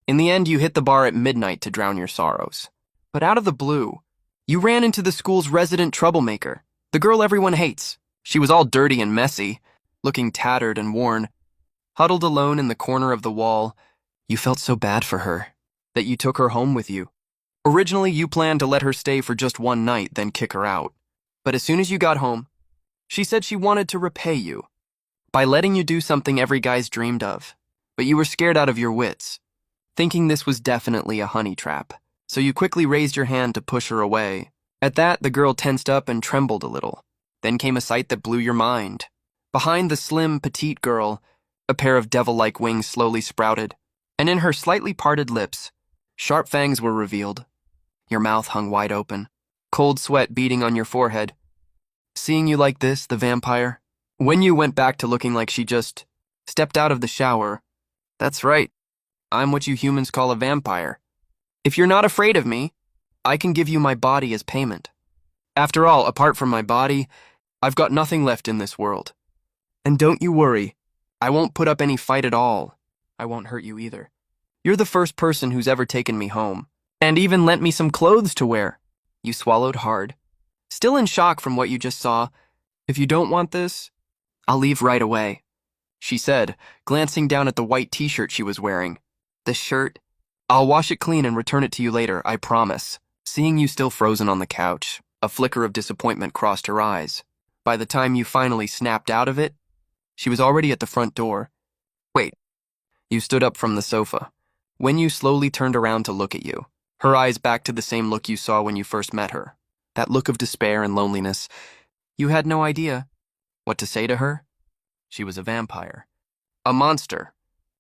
In the end, you hit the bar at midnight to drown your sorrows. But out of the blue, you ran into the school's resident troublemaker, the girl everyone hates. She was all dirty and messy, looking tattered and worn. Huddled alone in the corner of the wall, you felt so bad for her that you took her home with you. Originally, you planned to let her stay for just one night, then kick her out. But as soon as you got home, she said she wanted to repay you by letting you do something every guy's dreamed of. But you were scared out of your wits, thinking this was definitely a honey trap. So you quickly raised your hand to push her away. At that, the girl tensed up and trembled a little. Then came a sight that blew your mind. Behind the slim, petite girl, a pair of devil-like wings slowly sprouted, and in her slightly parted lips, sharp fangs were revealed. Your mouth hung wide open, cold sweat beading on your forehead. Seeing you like this, the vampire, when you went back to looking like she just stepped out of the shower, that's right, I'm what you humans call a vampire. If you're not afraid of me, I can give you my body as payment. After all, apart from my body, I've got nothing left in this world. And don't you worry, I won't put up any fight at all. I won't hurt you either. You're the first person who's ever taken me home, and even lent me some clothes to wear. You swallowed hard, still in shock from what you just saw. If you don't want this, I'll leave right away, she said, glancing down at the white t-shirt she was wearing. The shirt? I'll wash it clean and return it to you later, I promise. Seeing you still frozen on the couch, a flicker of disappointment crossed her eyes. By the time you finally snapped out of it, she was already at the front door. Wait. You stood up from the sofa. When you slowly turned around to look at you, her eyes back to the same look you saw when you first met her. That look of despair and loneliness. You had no idea what to say to her. She was a vampire. A monster.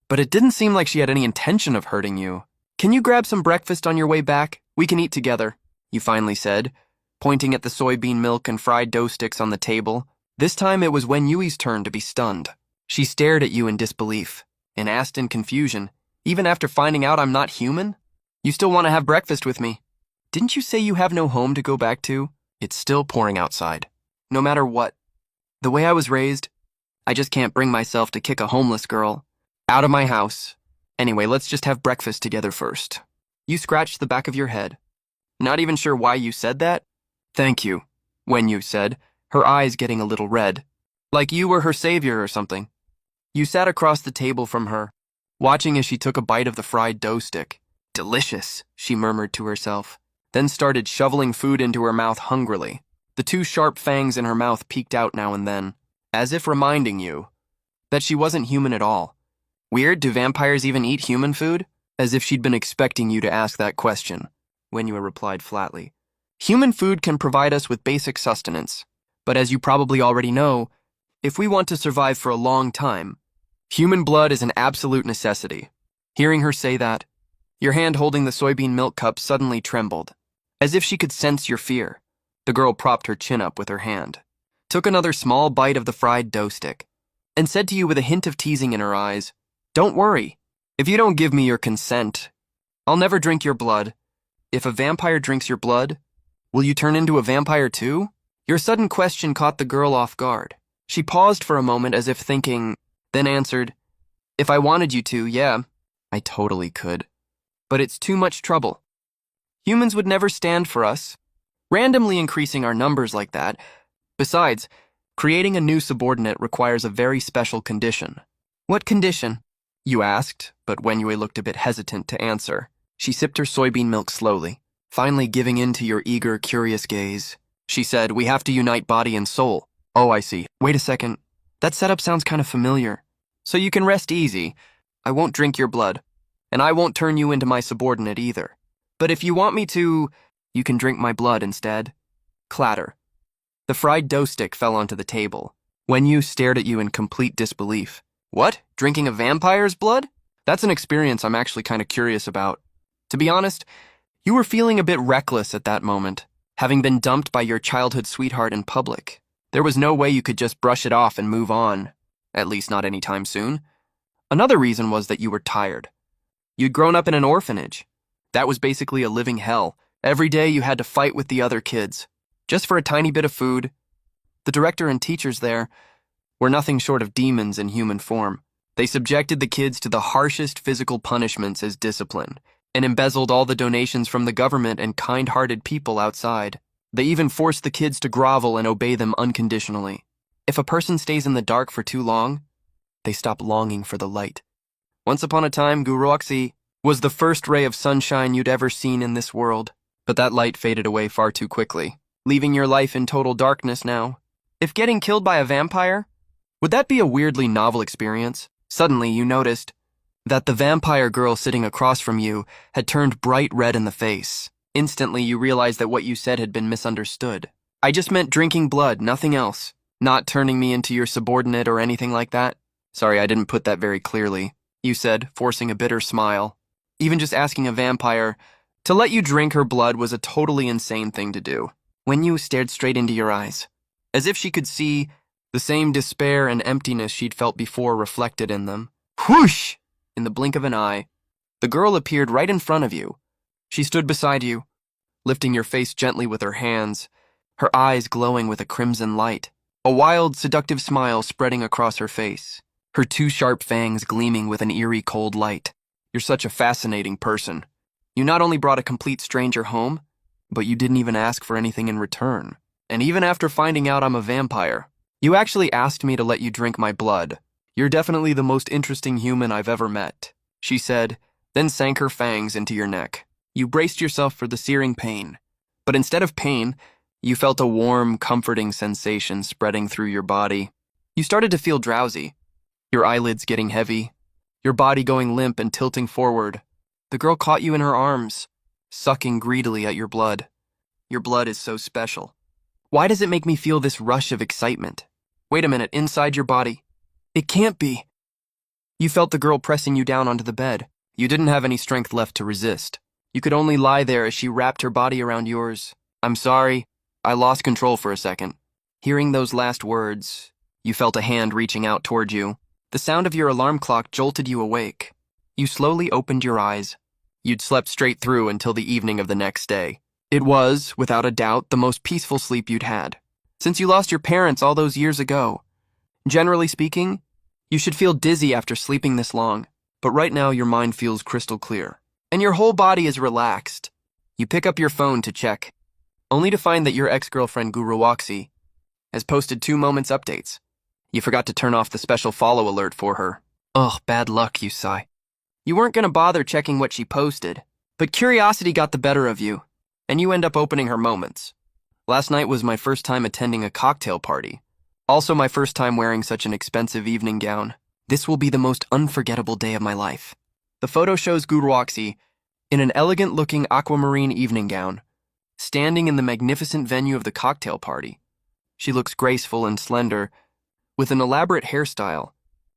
But it didn't seem like she had any intention of hurting you. Can you grab some breakfast on your way back? We can eat together, you finally said, pointing at the soybean milk and fried dough sticks on the table. This time it was Wen Yui's turn to be stunned. She stared at you in disbelief and asked in confusion, even after finding out I'm not human? You still want to have breakfast with me? Didn't you say you have no home to go back to? It's still pouring outside. No matter what. The way I was raised, I just can't bring myself to kick a homeless girl out of my house. Anyway, let's just have breakfast together first. You scratched the back of your head. Not even sure why you said that? Thank you, Wen Yu said, her eyes getting a little red. Like you were her savior or something. You sat across the table from her, watching as she took a bite of the fried dough stick. Delicious, she murmured to herself, then started shoveling food into her mouth hungrily. The two sharp fangs in her mouth peeked out now and then, as if reminding you that she wasn't human at all. Weird, do vampires even eat human food? As if she'd been expecting you to ask that question. Wen Yu replied flatly. Human food can provide us with basic sustenance, but as you probably already know, if we want to survive for a long time, human blood is an absolute necessity. Hearing her say that, your hand holding the soybean milk cup suddenly trembled, as if she could sense your fear. The girl propped her chin up with her hand, took another small bite of the fried dough stick, and said to you with a hint of teasing in her eyes, Don't worry. If you don't give me your consent, I'll never drink your blood. If a vampire drinks your blood, will you turn into a vampire too? Your sudden question caught the girl off guard. She paused for a moment as if thinking, then answered, If I wanted you to, yeah, I totally could. But it's too much trouble. Humans would never stand for us, randomly increasing our numbers like that. Besides, creating a new subordinate requires a very special condition. What condition? You asked, but Wen Yu looked a bit hesitant to answer. She sipped her soybean milk slowly, finally giving in to your eager, curious gaze. She said, We have to unite body and soul. Oh, I see. Wait a second. That setup sounds kind of familiar. So you can rest easy. I won't drink your blood, and I won't turn you into my subordinate either. But if you want me to, you can drink my blood instead. Clatter. The fried dough stick fell onto the table. Wen Yu stared at you in complete disbelief. What? Drinking a vampire's blood? That's an experience I'm actually kind of curious about. To be honest, you were feeling a bit reckless at that moment, having been dumped by your childhood sweetheart in public. There was no way you could just brush it off and move on, at least not anytime soon. Another reason was that you were tired. You'd grown up in an orphanage. That was basically a living hell. Every day you had to fight with the other kids, just for a tiny bit of food. The director and teachers there were nothing short of demons in human form. They subjected the kids to the harshest physical punishments as discipline, and embezzled all the donations from the government and kind-hearted people outside. They even forced the kids to grovel and obey them unconditionally. If a person stays in the dark for too long, they stop longing for the light. Once upon a time, Guruoxi was the first ray of sunshine you'd ever seen in this world, but that light faded away far too quickly, leaving your life in total darkness now. If getting killed by a vampire, would that be a weirdly novel experience? Suddenly, you noticed that the vampire girl sitting across from you had turned bright red in the face. Instantly, you realized that what you said had been misunderstood. I just meant drinking blood, nothing else. Not turning me into your subordinate or anything like that. Sorry, I didn't put that very clearly, you said, forcing a bitter smile. Even just asking a vampire to let you drink her blood was a totally insane thing to do. Wenyu stared straight into your eyes, as if she could see the same despair and emptiness she'd felt before reflected in them. Whoosh! In the blink of an eye, the girl appeared right in front of you. She stood beside you, lifting your face gently with her hands, her eyes glowing with a crimson light, a wild, seductive smile spreading across her face, her two sharp fangs gleaming with an eerie cold light. You're such a fascinating person. You not only brought a complete stranger home, but you didn't even ask for anything in return. And even after finding out I'm a vampire, you actually asked me to let you drink my blood. You're definitely the most interesting human I've ever met, she said, then sank her fangs into your neck. You braced yourself for the searing pain, but instead of pain, you felt a warm, comforting sensation spreading through your body. You started to feel drowsy, your eyelids getting heavy, your body going limp and tilting forward. The girl caught you in her arms, sucking greedily at your blood. Your blood is so special. Why does it make me feel this rush of excitement? Wait a minute, inside your body. It can't be. You felt the girl pressing you down onto the bed. You didn't have any strength left to resist. You could only lie there as she wrapped her body around yours. I'm sorry, I lost control for a second. Hearing those last words, you felt a hand reaching out toward you. The sound of your alarm clock jolted you awake. You slowly opened your eyes. You'd slept straight through until the evening of the next day. It was, without a doubt, the most peaceful sleep you'd had since you lost your parents all those years ago. Generally speaking, you should feel dizzy after sleeping this long, but right now your mind feels crystal clear, and your whole body is relaxed. You pick up your phone to check, only to find that your ex-girlfriend Guruoxi has posted 2 moments updates. You forgot to turn off the special follow alert for her. Ugh, bad luck, you sigh. You weren't gonna bother checking what she posted, but curiosity got the better of you, and you end up opening her moments. Last night was my first time attending a cocktail party. Also my first time wearing such an expensive evening gown. This will be the most unforgettable day of my life. The photo shows Guruoxi in an elegant-looking aquamarine evening gown, standing in the magnificent venue of the cocktail party. She looks graceful and slender, with an elaborate hairstyle.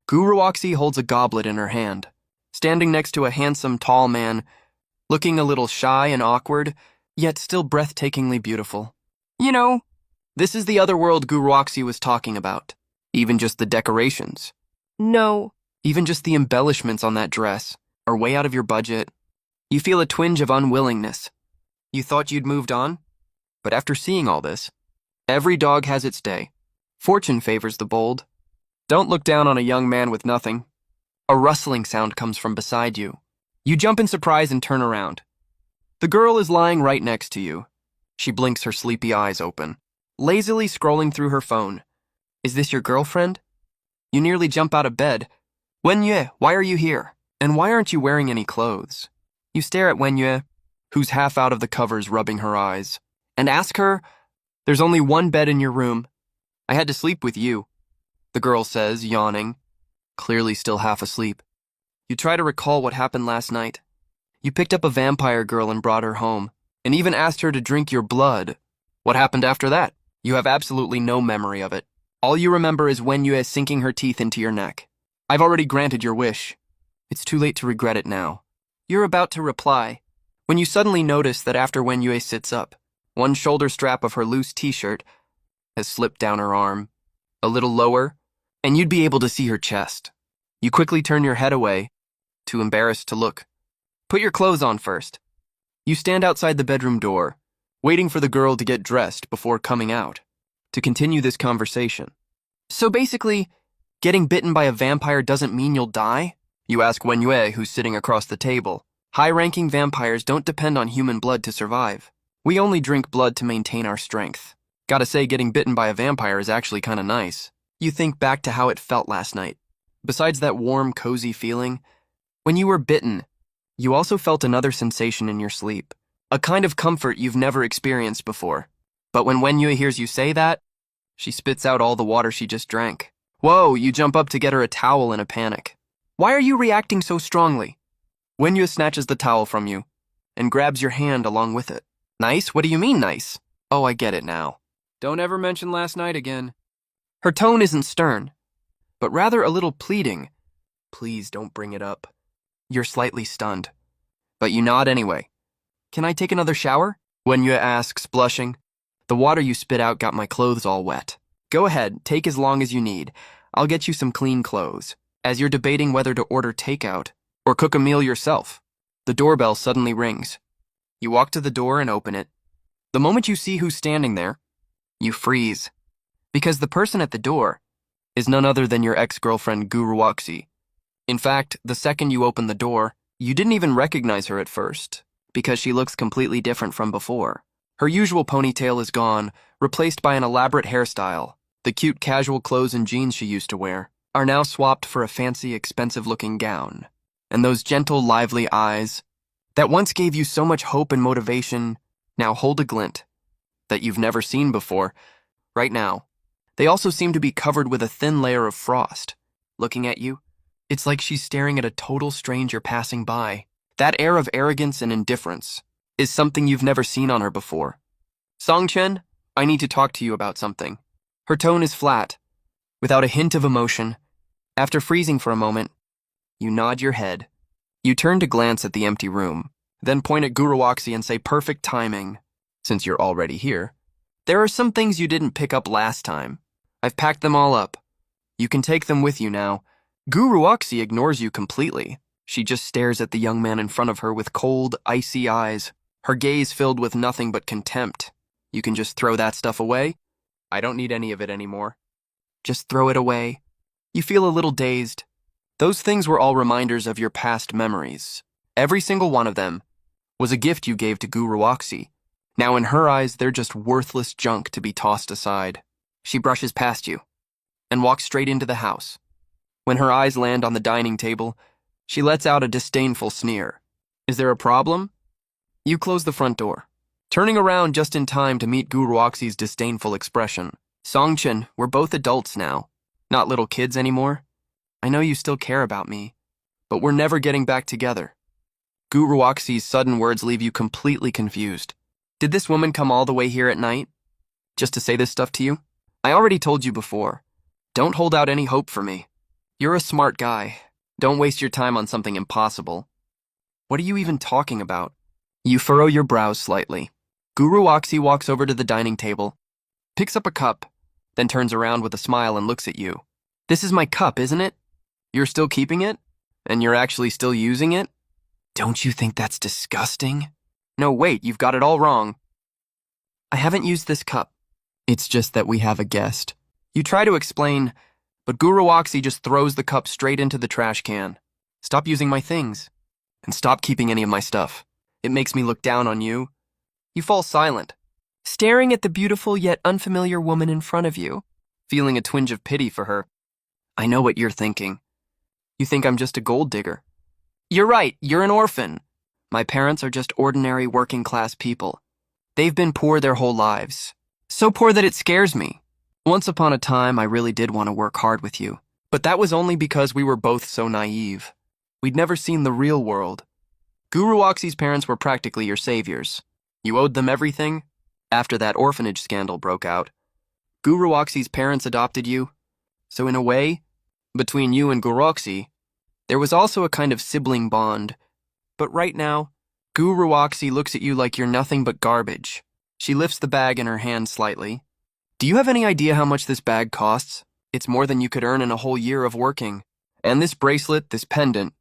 Guruoxi holds a goblet in her hand, standing next to a handsome, tall man, looking a little shy and awkward, yet still breathtakingly beautiful. You know, this is the other world Guruoxi was talking about. Even just the decorations. No. Even just the embellishments on that dress are way out of your budget. You feel a twinge of unwillingness. You thought you'd moved on? But after seeing all this, every dog has its day. Fortune favors the bold. Don't look down on a young man with nothing. A rustling sound comes from beside you. You jump in surprise and turn around. The girl is lying right next to you. She blinks her sleepy eyes open, lazily scrolling through her phone. Is this your girlfriend? You nearly jump out of bed. Wenyue, why are you here? And why aren't you wearing any clothes? You stare at Wenyue, who's half out of the covers rubbing her eyes, and ask her, there's only one bed in your room. I had to sleep with you, the girl says, yawning, clearly still half asleep. You try to recall what happened last night. You picked up a vampire girl and brought her home, and even asked her to drink your blood. What happened after that? You have absolutely no memory of it. All you remember is Wenyue sinking her teeth into your neck. I've already granted your wish. It's too late to regret it now. You're about to reply, when you suddenly notice that after Wenyue sits up, one shoulder strap of her loose t-shirt has slipped down her arm, a little lower, and you'd be able to see her chest. You quickly turn your head away, too embarrassed to look. Put your clothes on first. You stand outside the bedroom door, waiting for the girl to get dressed before coming out, to continue this conversation. So basically, Getting bitten by a vampire doesn't mean you'll die? You ask Wenyue, who's sitting across the table. High-ranking vampires don't depend on human blood to survive. We only drink blood to maintain our strength. Gotta say, getting bitten by a vampire is actually kinda nice. You think back to how it felt last night. Besides that warm, cozy feeling, when you were bitten, you also felt another sensation in your sleep. A kind of comfort you've never experienced before. But when Wenyue hears you say that, she spits out all the water she just drank. Whoa, you jump up to get her a towel in a panic. Why are you reacting so strongly? Wenyue snatches the towel from you and grabs your hand along with it. Nice? What do you mean nice? Oh, I get it now. Don't ever mention last night again. Her tone isn't stern, but rather a little pleading. Please don't bring it up. You're slightly stunned, but you nod anyway. Can I take another shower? Wenyue asks, blushing. The water you spit out got my clothes all wet. Go ahead, take as long as you need. I'll get you some clean clothes. As you're debating whether to order takeout or cook a meal yourself, the doorbell suddenly rings. You walk to the door and open it. The moment you see who's standing there, you freeze. Because the person at the door is none other than your ex-girlfriend Guruoxy. In fact, the second you open the door, you didn't even recognize her at first, because she looks completely different from before. Her usual ponytail is gone, replaced by an elaborate hairstyle. The cute casual clothes and jeans she used to wear are now swapped for a fancy, expensive-looking gown. And those gentle, lively eyes that once gave you so much hope and motivation now hold a glint that you've never seen before. Right now, they also seem to be covered with a thin layer of frost. Looking at you, it's like she's staring at a total stranger passing by. That air of arrogance and indifference is something you've never seen on her before. Songchen, I need to talk to you about something. Her tone is flat, without a hint of emotion. After freezing for a moment, you nod your head. You turn to glance at the empty room, then point at Guruoxy and say, perfect timing, since you're already here. There are some things you didn't pick up last time. I've packed them all up. You can take them with you now. Guruoxy ignores you completely. She just stares at the young man in front of her with cold, icy eyes, her gaze filled with nothing but contempt. You can just throw that stuff away? I don't need any of it anymore. Just throw it away. You feel a little dazed. Those things were all reminders of your past memories. Every single one of them was a gift you gave to Guruoxy. Now in her eyes, they're just worthless junk to be tossed aside. She brushes past you and walks straight into the house. When her eyes land on the dining table, she lets out a disdainful sneer. Is there a problem? You close the front door, turning around just in time to meet Guruoxy's disdainful expression. Songchen, we're both adults now, not little kids anymore. I know you still care about me, but we're never getting back together. Guruoxy's sudden words leave you completely confused. Did this woman come all the way here at night just to say this stuff to you? I already told you before. Don't hold out any hope for me. You're a smart guy. Don't waste your time on something impossible. What are you even talking about? You furrow your brows slightly. Guruoxy walks over to the dining table, picks up a cup, then turns around with a smile and looks at you. This is my cup, isn't it? You're still keeping it? And you're actually still using it? Don't you think that's disgusting? No, wait, you've got it all wrong. I haven't used this cup. It's just that we have a guest. You try to explain, but Guruoxy just throws the cup straight into the trash can. Stop using my things, and stop keeping any of my stuff. It makes me look down on you. You fall silent, staring at the beautiful yet unfamiliar woman in front of you, feeling a twinge of pity for her. I know what you're thinking. You think I'm just a gold digger. You're right, you're an orphan. My parents are just ordinary working-class people. They've been poor their whole lives. So poor that it scares me. Once upon a time, I really did want to work hard with you. But that was only because we were both so naive. We'd never seen the real world. Guruoxy's parents were practically your saviors. You owed them everything. After that orphanage scandal broke out, Guruoxy's parents adopted you. So in a way, between you and Guruoxy, there was also a kind of sibling bond. But right now, Guruoxy looks at you like you're nothing but garbage. She lifts the bag in her hand slightly. Do you have any idea how much this bag costs? It's more than you could earn in a whole year of working. And this bracelet, this pendant,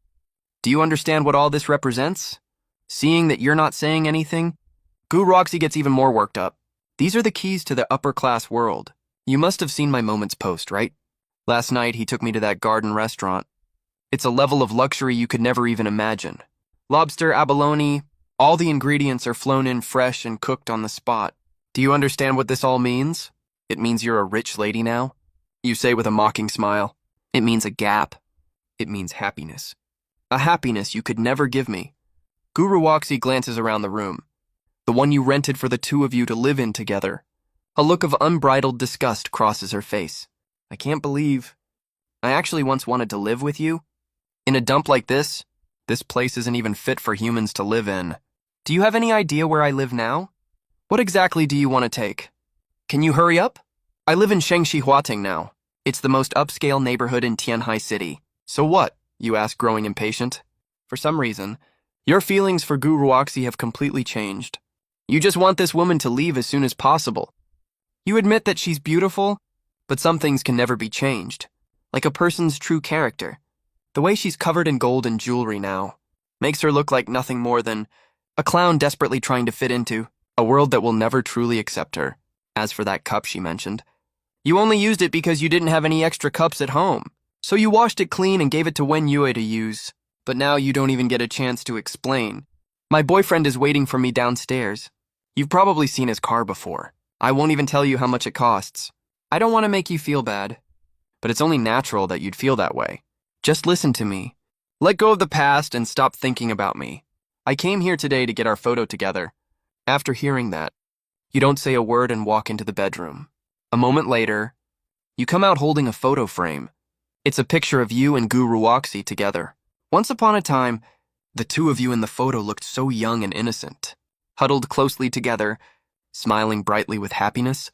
do you understand what all this represents? Seeing that you're not saying anything, Guruoxy gets even more worked up. These are the keys to the upper-class world. You must have seen my Moments post, right? Last night, he took me to that garden restaurant. It's a level of luxury you could never even imagine. Lobster, abalone, all the ingredients are flown in fresh and cooked on the spot. Do you understand what this all means? It means you're a rich lady now? You say with a mocking smile. It means a gap. It means happiness. A happiness you could never give me. Guruwaksi glances around the room. The one you rented for the two of you to live in together. A look of unbridled disgust crosses her face. I can't believe. I actually once wanted to live with you. In a dump like this place isn't even fit for humans to live in. Do you have any idea where I live now? What exactly do you want to take? Can you hurry up? I live in Shengshi Huating now. It's the most upscale neighborhood in Tianhai City. So what? You ask, growing impatient. For some reason, your feelings for Guruwaksi have completely changed. You just want this woman to leave as soon as possible. You admit that she's beautiful, but some things can never be changed. Like a person's true character. The way she's covered in gold and jewelry now makes her look like nothing more than a clown desperately trying to fit into a world that will never truly accept her. As for that cup she mentioned, you only used it because you didn't have any extra cups at home. So you washed it clean and gave it to Wen Yue to use. But now you don't even get a chance to explain. My boyfriend is waiting for me downstairs. You've probably seen his car before. I won't even tell you how much it costs. I don't want to make you feel bad, but it's only natural that you'd feel that way. Just listen to me. Let go of the past and stop thinking about me. I came here today to get our photo together. After hearing that, you don't say a word and walk into the bedroom. A moment later, you come out holding a photo frame. It's a picture of you and Guruwaksi together. Once upon a time, the two of you in the photo looked so young and innocent, huddled closely together, smiling brightly with happiness.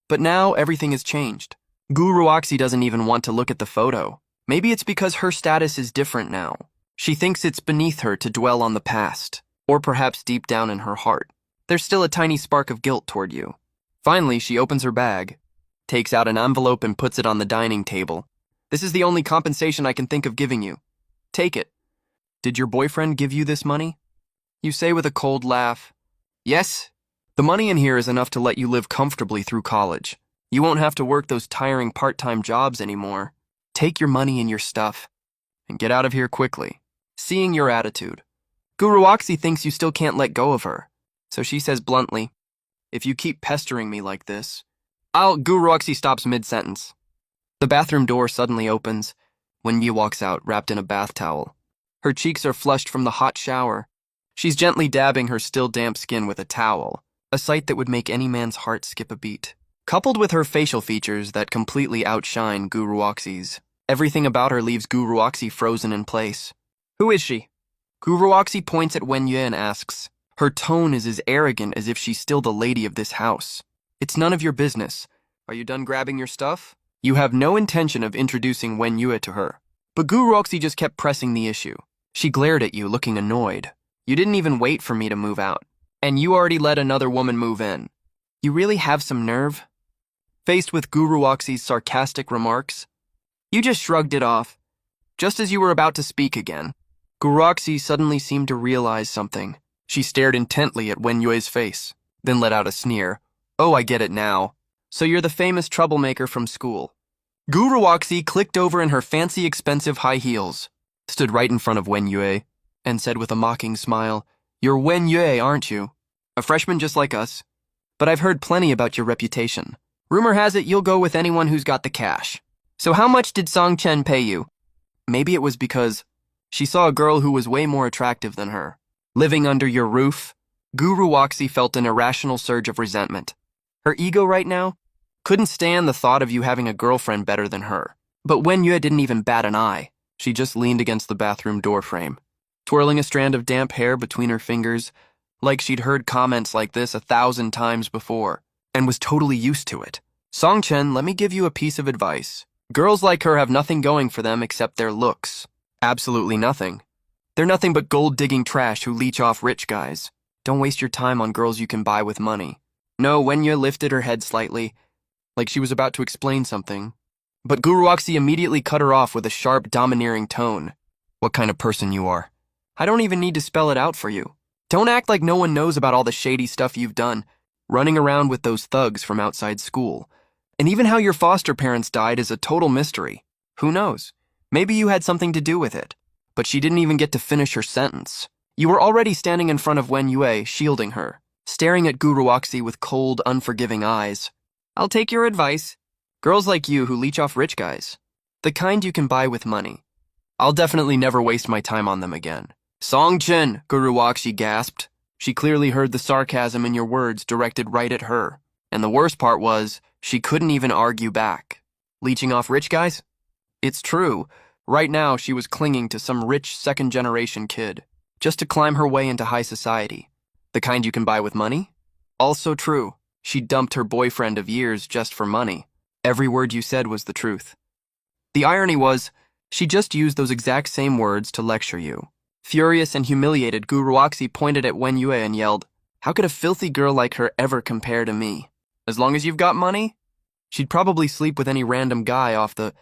But now everything has changed. Guruwaksi doesn't even want to look at the photo. Maybe it's because her status is different now. She thinks it's beneath her to dwell on the past, or perhaps deep down in her heart, there's still a tiny spark of guilt toward you. Finally, she opens her bag, takes out an envelope and puts it on the dining table. This is the only compensation I can think of giving you. Take it. Did your boyfriend give you this money? You say with a cold laugh. Yes. The money in here is enough to let you live comfortably through college. You won't have to work those tiring part-time jobs anymore. Take your money and your stuff, and get out of here quickly. Seeing your attitude, Guruwaksi thinks you still can't let go of her. So she says bluntly, if you keep pestering me like this, Guruwaksi stops mid-sentence. The bathroom door suddenly opens. Wen Yi walks out, wrapped in a bath towel. Her cheeks are flushed from the hot shower. She's gently dabbing her still damp skin with a towel, a sight that would make any man's heart skip a beat. Coupled with her facial features that completely outshine Guruwaksi's, everything about her leaves Guruwaksi frozen in place. Who is she? Guruwaksi points at Wen Yue and asks. Her tone is as arrogant as if she's still the lady of this house. It's none of your business. Are you done grabbing your stuff? You have no intention of introducing Wen Yue to her. But Guruwaksi just kept pressing the issue. She glared at you, looking annoyed. You didn't even wait for me to move out. And you already let another woman move in. You really have some nerve? Faced with Guruwaksi's sarcastic remarks, you just shrugged it off. Just as you were about to speak again, Guruwaksi suddenly seemed to realize something. She stared intently at Wen Yue's face, then let out a sneer. Oh, I get it now. So you're the famous troublemaker from school. Guruwaksi clicked over in her fancy expensive high heels, stood right in front of Wen Yue, and said with a mocking smile, You're Wen Yue, aren't you? A freshman just like us. But I've heard plenty about your reputation. Rumor has it you'll go with anyone who's got the cash. So how much did Song Chen pay you? Maybe it was because she saw a girl who was way more attractive than her. Living under your roof, Guruwaksi felt an irrational surge of resentment. Her ego right now couldn't stand the thought of you having a girlfriend better than her. But Wen Yue didn't even bat an eye. She just leaned against the bathroom door frame, twirling a strand of damp hair between her fingers, like she'd heard comments like this 1,000 times before, and was totally used to it. Song Chen, let me give you a piece of advice. Girls like her have nothing going for them except their looks. Absolutely nothing. They're nothing but gold-digging trash who leech off rich guys. Don't waste your time on girls you can buy with money. No, Wen Yue lifted her head slightly, like she was about to explain something. But Guruwaksi immediately cut her off with a sharp, domineering tone. What kind of person you are. I don't even need to spell it out for you. Don't act like no one knows about all the shady stuff you've done, running around with those thugs from outside school. And even how your foster parents died is a total mystery. Who knows? Maybe you had something to do with it. But she didn't even get to finish her sentence. You were already standing in front of Wen Yue, shielding her, staring at Gu Ruoxi with cold, unforgiving eyes. I'll take your advice. Girls like you who leech off rich guys. The kind you can buy with money. I'll definitely never waste my time on them again. Song Chen, Gu Ruoxi gasped. She clearly heard the sarcasm in your words directed right at her. And the worst part was, she couldn't even argue back. Leeching off rich guys? It's true. Right now, she was clinging to some rich second-generation kid, just to climb her way into high society. The kind you can buy with money? Also true. She dumped her boyfriend of years just for money. Every word you said was the truth. The irony was, she just used those exact same words to lecture you. Furious and humiliated, Gu Ruoxi pointed at Wen Yue and yelled, "How could a filthy girl like her ever compare to me? As long as you've got money? She'd probably sleep with any random guy off the..."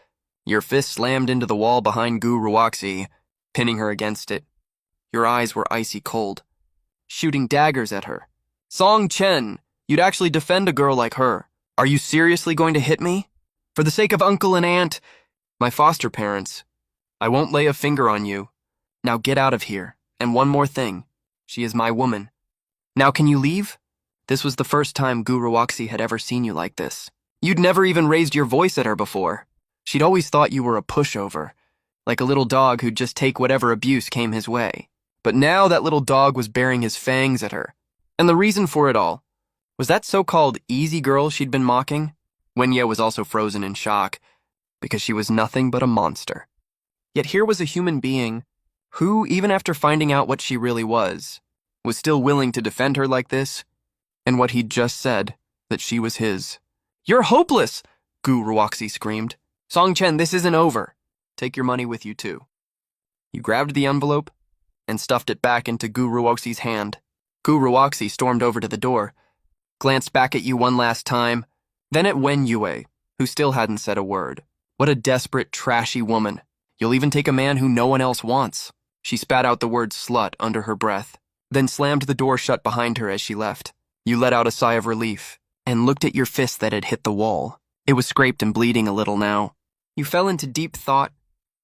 Your fist slammed into the wall behind Gu Ruoxi, pinning her against it. Your eyes were icy cold, shooting daggers at her. Song Chen, you'd actually defend a girl like her. Are you seriously going to hit me? For the sake of uncle and aunt, my foster parents, I won't lay a finger on you. Now get out of here. And one more thing. She is my woman. Now can you leave? This was the first time Gu Ruoxi had ever seen you like this. You'd never even raised your voice at her before. She'd always thought you were a pushover, like a little dog who'd just take whatever abuse came his way. But now that little dog was baring his fangs at her. And the reason for it all was that so-called easy girl she'd been mocking. Wen Yue was also frozen in shock, because she was nothing but a monster. Yet here was a human being who, even after finding out what she really was still willing to defend her like this, and what he'd just said, that she was his. You're hopeless, Gu Ruoxi screamed. Song Chen, this isn't over. Take your money with you too. You grabbed the envelope and stuffed it back into Gu Ruoxi's hand. Gu Ruoxi stormed over to the door, glanced back at you one last time, then at Wen Yue, who still hadn't said a word. What a desperate, trashy woman. You'll even take a man who no one else wants. She spat out the word slut under her breath, then slammed the door shut behind her as she left. You let out a sigh of relief and looked at your fist that had hit the wall. It was scraped and bleeding a little now. You fell into deep thought.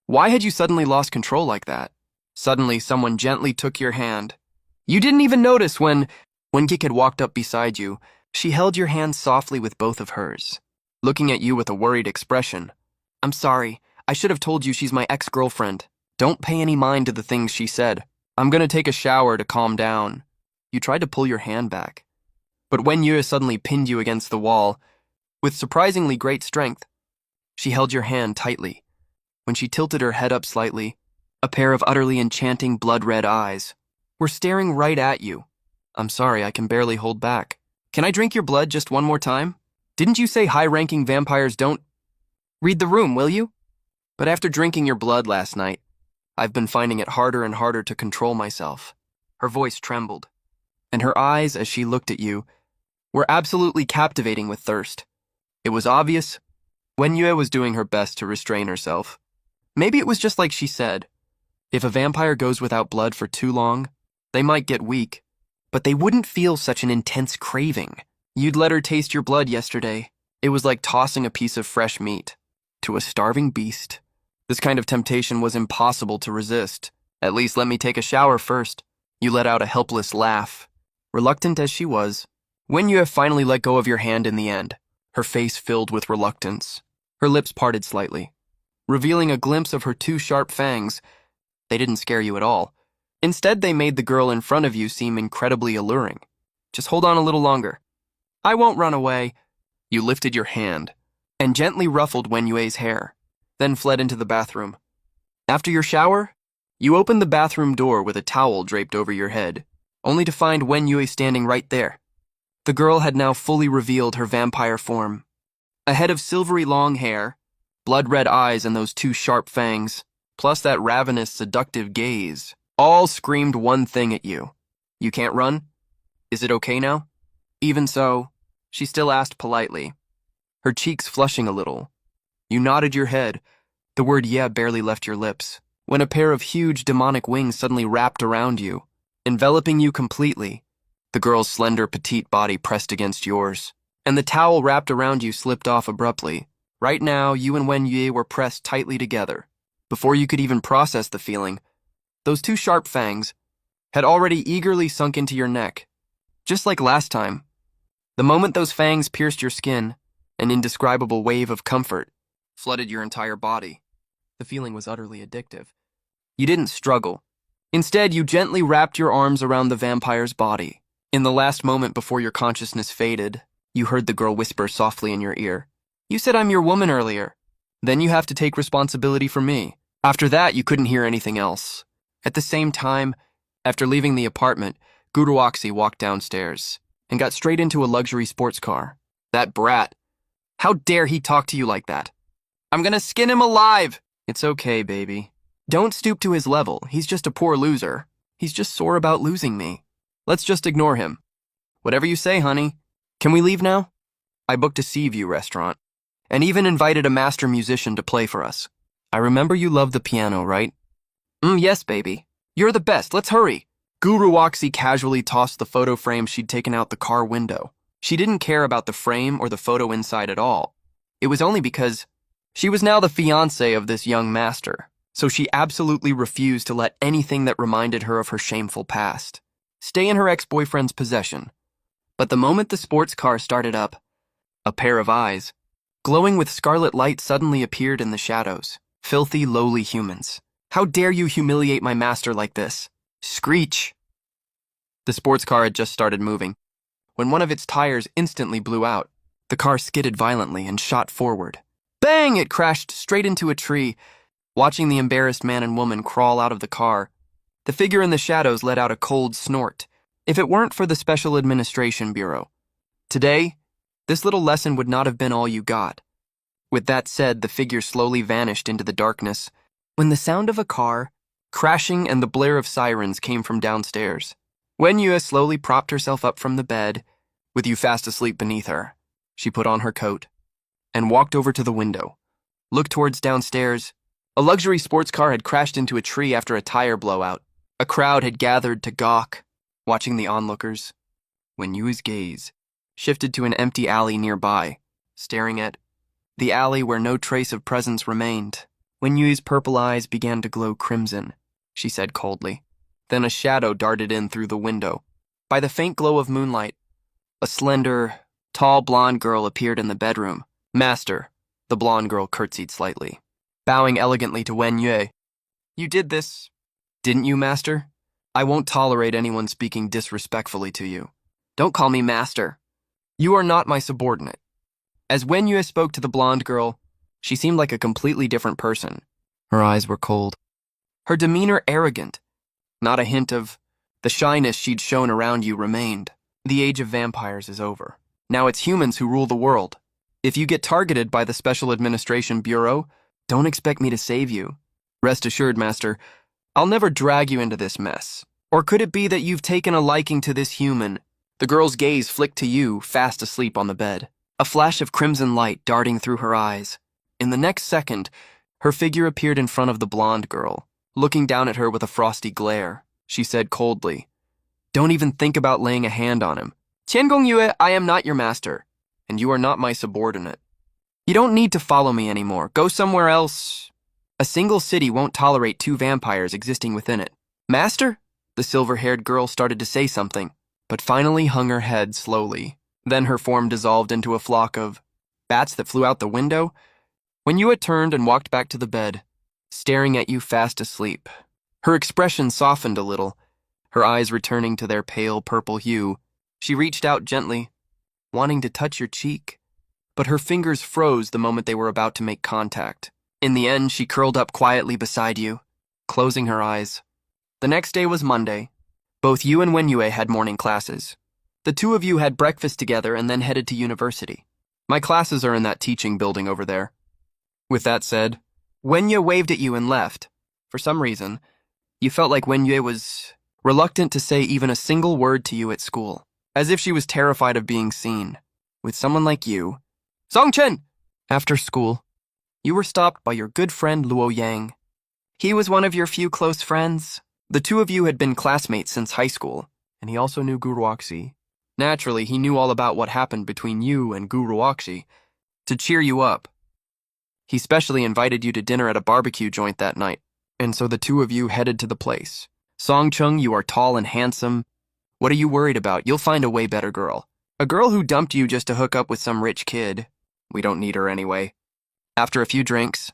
Why had you suddenly lost control like that? Suddenly, someone gently took your hand. You didn't even notice when Gik had walked up beside you. She held your hand softly with both of hers, looking at you with a worried expression. I'm sorry. I should have told you she's my ex-girlfriend. Don't pay any mind to the things she said. I'm gonna take a shower to calm down. You tried to pull your hand back, but Wen Yue suddenly pinned you against the wall. With surprisingly great strength, she held your hand tightly. When she tilted her head up slightly, a pair of utterly enchanting blood-red eyes were staring right at you. I'm sorry, I can barely hold back. Can I drink your blood just one more time? Didn't you say high-ranking vampires don't... Read the room, will you? But after drinking your blood last night, I've been finding it harder and harder to control myself. Her voice trembled, and her eyes, as she looked at you, were absolutely captivating with thirst. It was obvious Wen Yue was doing her best to restrain herself. Maybe it was just like she said. If a vampire goes without blood for too long, they might get weak, but they wouldn't feel such an intense craving. You'd let her taste your blood yesterday. It was like tossing a piece of fresh meat to a starving beast. This kind of temptation was impossible to resist. At least let me take a shower first. You let out a helpless laugh. Reluctant as she was, Wen Yue finally let go of your hand in the end, her face filled with reluctance. Her lips parted slightly, revealing a glimpse of her two sharp fangs. They didn't scare you at all. Instead, they made the girl in front of you seem incredibly alluring. Just hold on a little longer. I won't run away. You lifted your hand and gently ruffled Wen Yue's hair, then fled into the bathroom. After your shower, you opened the bathroom door with a towel draped over your head, only to find Wen Yue standing right there. The girl had now fully revealed her vampire form. A head of silvery long hair, blood-red eyes and those two sharp fangs, plus that ravenous, seductive gaze, all screamed one thing at you. You can't run? Is it okay now? Even so, she still asked politely, her cheeks flushing a little. You nodded your head. The word yeah barely left your lips, when a pair of huge demonic wings suddenly wrapped around you, enveloping you completely. The girl's slender, petite body pressed against yours, and the towel wrapped around you slipped off abruptly. Right now, you and Wen Yue were pressed tightly together. Before you could even process the feeling, those two sharp fangs had already eagerly sunk into your neck. Just like last time, the moment those fangs pierced your skin, an indescribable wave of comfort flooded your entire body. The feeling was utterly addictive. You didn't struggle. Instead, you gently wrapped your arms around the vampire's body. In the last moment before your consciousness faded, you heard the girl whisper softly in your ear, "You said I'm your woman earlier. Then you have to take responsibility for me." After that, you couldn't hear anything else. At the same time, after leaving the apartment, Guruoxi walked downstairs and got straight into a luxury sports car. That brat. How dare he talk to you like that? I'm gonna skin him alive! It's okay, baby. Don't stoop to his level. He's just a poor loser. He's just sore about losing me. Let's just ignore him. Whatever you say, honey. Can we leave now? I booked a Sea View restaurant and even invited a master musician to play for us. I remember you love the piano, right? Yes, baby. You're the best. Let's hurry. Guruoxi casually tossed the photo frame she'd taken out the car window. She didn't care about the frame or the photo inside at all. It was only because she was now the fiancée of this young master, so she absolutely refused to let anything that reminded her of her shameful past stay in her ex-boyfriend's possession. But the moment the sports car started up, a pair of eyes, glowing with scarlet light, suddenly appeared in the shadows. Filthy, lowly humans. How dare you humiliate my master like this? Screech! The sports car had just started moving when one of its tires instantly blew out. The car skidded violently and shot forward. Bang! It crashed straight into a tree. Watching the embarrassed man and woman crawl out of the car, the figure in the shadows let out a cold snort. If it weren't for the Special Administration Bureau, today, this little lesson would not have been all you got. With that said, the figure slowly vanished into the darkness when the sound of a car crashing and the blare of sirens came from downstairs. Wen Yue slowly propped herself up from the bed, with you fast asleep beneath her. She put on her coat and walked over to the window, looked towards downstairs. A luxury sports car had crashed into a tree after a tire blowout. A crowd had gathered to gawk, watching the onlookers. Wen Yue's gaze shifted to an empty alley nearby, staring at the alley where no trace of presence remained. Wen Yue's purple eyes began to glow crimson, she said coldly. Then a shadow darted in through the window. By the faint glow of moonlight, a slender, tall blonde girl appeared in the bedroom. Master, the blonde girl curtsied slightly, bowing elegantly to Wen Yue. You did this, didn't you, Master? I won't tolerate anyone speaking disrespectfully to you. Don't call me Master. You are not my subordinate. As Wen Yue spoke to the blonde girl, she seemed like a completely different person. Her eyes were cold, her demeanor arrogant. Not a hint of the shyness she'd shown around you remained. The age of vampires is over. Now it's humans who rule the world. If you get targeted by the Special Administration Bureau, don't expect me to save you. Rest assured, Master, I'll never drag you into this mess. Or could it be that you've taken a liking to this human? The girl's gaze flicked to you, fast asleep on the bed, a flash of crimson light darting through her eyes. In the next second, her figure appeared in front of the blonde girl, looking down at her with a frosty glare. She said coldly, "Don't even think about laying a hand on him. Tiangong Yue, I am not your master, and you are not my subordinate. You don't need to follow me anymore. Go somewhere else. A single city won't tolerate two vampires existing within it." Master? The silver-haired girl started to say something, but finally hung her head slowly. Then her form dissolved into a flock of bats that flew out the window. When Yue turned and walked back to the bed, staring at you fast asleep, her expression softened a little, her eyes returning to their pale purple hue. She reached out gently, wanting to touch your cheek, but her fingers froze the moment they were about to make contact. In the end, she curled up quietly beside you, closing her eyes. The next day was Monday. Both you and Wen Yue had morning classes. The two of you had breakfast together and then headed to university. My classes are in that teaching building over there. With that said, Wen Yue waved at you and left. For some reason, you felt like Wen Yue was reluctant to say even a single word to you at school, as if she was terrified of being seen. With someone like you, Songchen! After school, you were stopped by your good friend Luo Yang. He was one of your few close friends. The two of you had been classmates since high school, and he also knew Guruoxi. Naturally, he knew all about what happened between you and Guru Akshi. To cheer you up, he specially invited you to dinner at a barbecue joint that night, and so the two of you headed to the place. Song Chung, you are tall and handsome. What are you worried about? You'll find a way better girl. A girl who dumped you just to hook up with some rich kid. We don't need her anyway. After a few drinks,